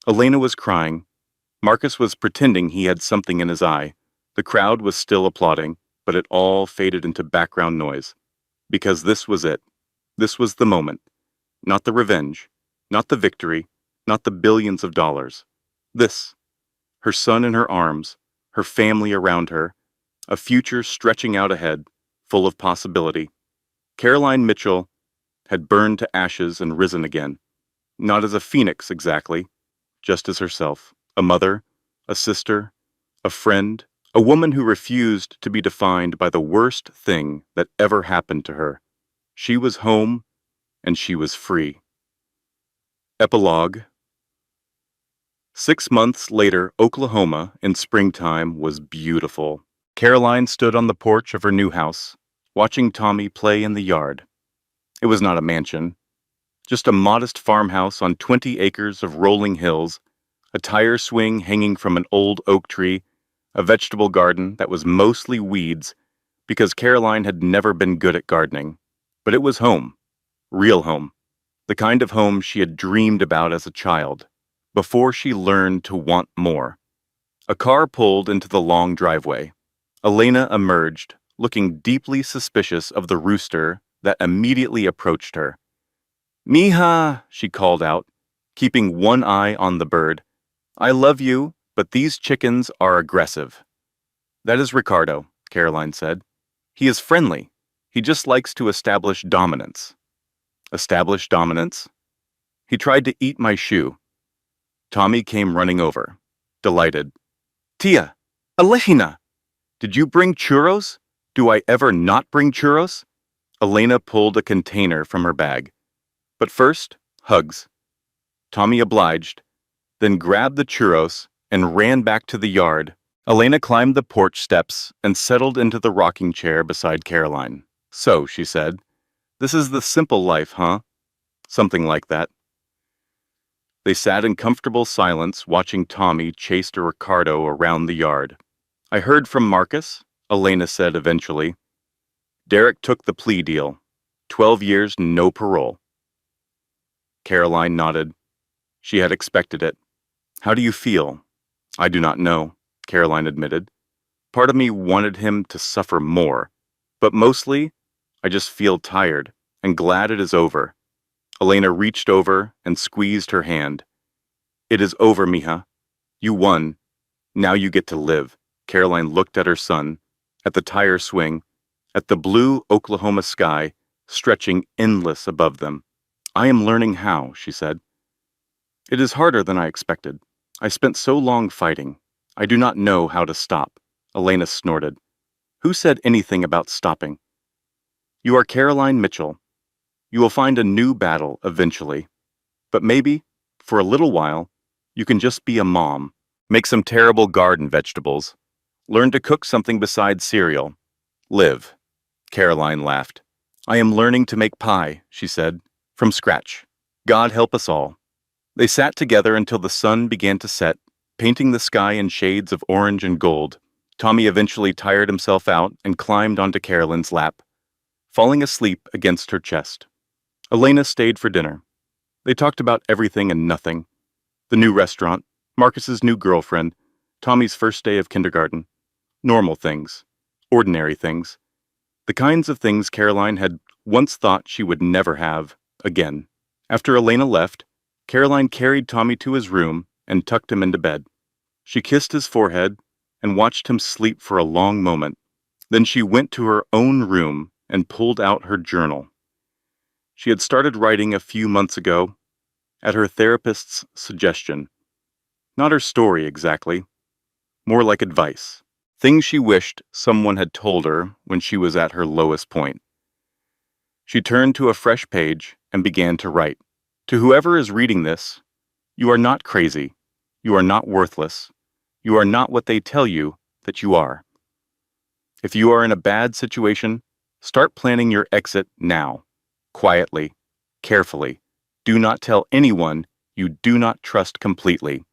Elena was crying. Marcus was pretending he had something in his eye. The crowd was still applauding, but it all faded into background noise. Because this was it. This was the moment. Not the revenge. Not the victory. Not the billions of dollars. This. Her son in her arms. Her family around her. A future stretching out ahead, full of possibility. Caroline Mitchell had burned to ashes and risen again. Not as a phoenix exactly, just as herself. A mother, a sister, a friend, a woman who refused to be defined by the worst thing that ever happened to her. She was home, and she was free. Epilogue. 6 months later, Oklahoma, in springtime, was beautiful. Caroline stood on the porch of her new house, watching Tommy play in the yard. It was not a mansion. Just a modest farmhouse on 20 acres of rolling hills, a tire swing hanging from an old oak tree, a vegetable garden that was mostly weeds because Caroline had never been good at gardening. But it was home, real home, the kind of home she had dreamed about as a child, before she learned to want more. A car pulled into the long driveway. Elena emerged, looking deeply suspicious of the rooster that immediately approached her. Mija, she called out, keeping one eye on the bird. I love you, but these chickens are aggressive. That is Ricardo, Caroline said. He is friendly. He just likes to establish dominance. Establish dominance? He tried to eat my shoe. Tommy came running over, delighted. Tia, Elena, did you bring churros? Do I ever not bring churros? Elena pulled a container from her bag. But first, hugs. Tommy obliged, then grabbed the churros and ran back to the yard. Elena climbed the porch steps and settled into the rocking chair beside Caroline. So, she said, this is the simple life, huh? Something like that. They sat in comfortable silence watching Tommy chase Ricardo around the yard. I heard from Marcus, Elena said eventually. Derek took the plea deal. 12 years, no parole. Caroline nodded. She had expected it. How do you feel? I do not know, Caroline admitted. Part of me wanted him to suffer more, but mostly, I just feel tired and glad it is over. Elena reached over and squeezed her hand. It is over, Mija. You won. Now you get to live. Caroline looked at her son, at the tire swing, at the blue Oklahoma sky stretching endless above them. I am learning how, she said. It is harder than I expected. I spent so long fighting. I do not know how to stop. Elena snorted. Who said anything about stopping? You are Caroline Mitchell. You will find a new battle eventually. But maybe, for a little while, you can just be a mom. Make some terrible garden vegetables. Learn to cook something besides cereal. Live. Caroline laughed. I am learning to make pie, she said, from scratch. God help us all. They sat together until the sun began to set, painting the sky in shades of orange and gold. Tommy eventually tired himself out and climbed onto Caroline's lap, falling asleep against her chest. Elena stayed for dinner. They talked about everything and nothing. The new restaurant, Marcus's new girlfriend, Tommy's first day of kindergarten. Normal things. Ordinary things. The kinds of things Caroline had once thought she would never have again. After Elena left, Caroline carried Tommy to his room and tucked him into bed. She kissed his forehead and watched him sleep for a long moment. Then she went to her own room and pulled out her journal. She had started writing a few months ago, at her therapist's suggestion. Not her story exactly, more like advice. Things she wished someone had told her when she was at her lowest point. She turned to a fresh page and began to write. To whoever is reading this, you are not crazy. You are not worthless. You are not what they tell you that you are. If you are in a bad situation, start planning your exit now. Quietly, carefully. Do not tell anyone you do not trust completely.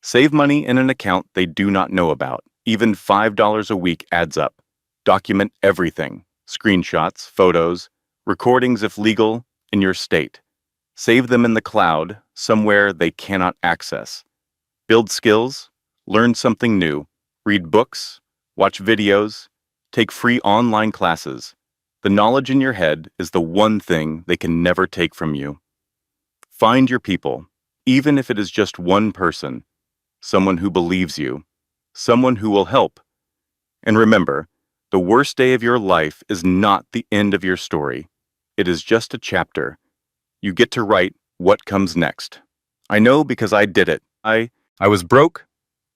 Save money in an account they do not know about. Even $5 a week adds up. Document everything. Screenshots, photos, recordings if legal, in your state. Save them in the cloud, somewhere they cannot access. Build skills, learn something new, read books, watch videos, take free online classes. The knowledge in your head is the one thing they can never take from you. Find your people, even if it is just one person, someone who believes you, someone who will help. And remember, the worst day of your life is not the end of your story. It is just a chapter. You get to write what comes next. I know because I did it. I was broke,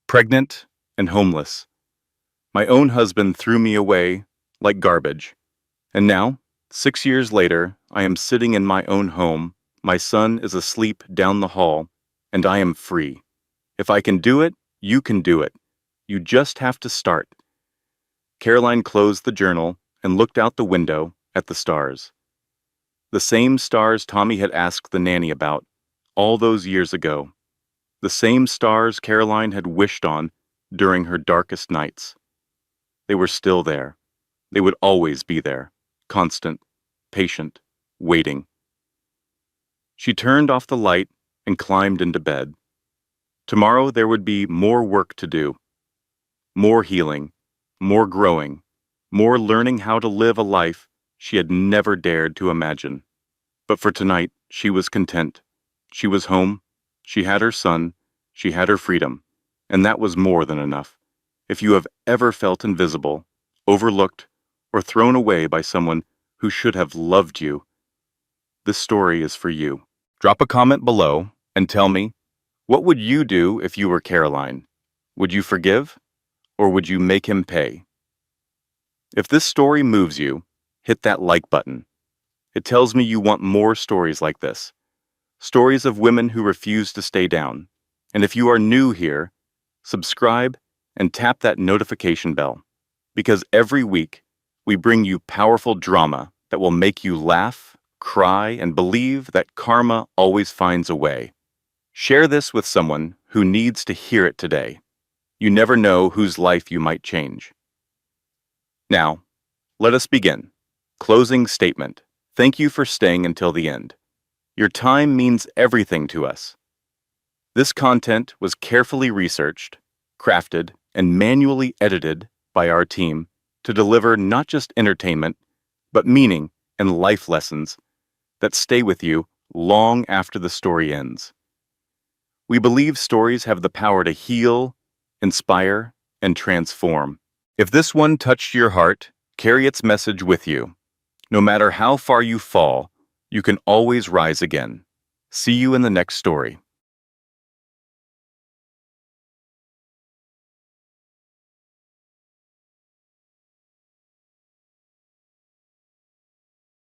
pregnant, and homeless. My own husband threw me away like garbage. And now, 6 years later, I am sitting in my own home. My son is asleep down the hall, and I am free. If I can do it, you can do it. You just have to start. Caroline closed the journal and looked out the window at the stars. The same stars Tommy had asked the nanny about all those years ago. The same stars Caroline had wished on during her darkest nights. They were still there. They would always be there, constant, patient, waiting. She turned off the light and climbed into bed. Tomorrow there would be more work to do. More healing, more growing, more learning how to live a life she had never dared to imagine. But for tonight, she was content. She was home, she had her son, she had her freedom, and that was more than enough. If you have ever felt invisible, overlooked, or thrown away by someone who should have loved you, this story is for you. Drop a comment below and tell me, what would you do if you were Caroline? Would you forgive, or would you make him pay? If this story moves you, hit that like button. It tells me you want more stories like this. Stories of women who refuse to stay down. And if you are new here, subscribe and tap that notification bell. Because every week, we bring you powerful drama that will make you laugh, cry, and believe that karma always finds a way. Share this with someone who needs to hear it today. You never know whose life you might change. Now, let us begin. Closing statement. Thank you for staying until the end. Your time means everything to us. This content was carefully researched, crafted, and manually edited by our team to deliver not just entertainment, but meaning and life lessons that stay with you long after the story ends. We believe stories have the power to heal, inspire, and transform. If this one touched your heart, carry its message with you. No matter how far you fall, you can always rise again. See you in the next story.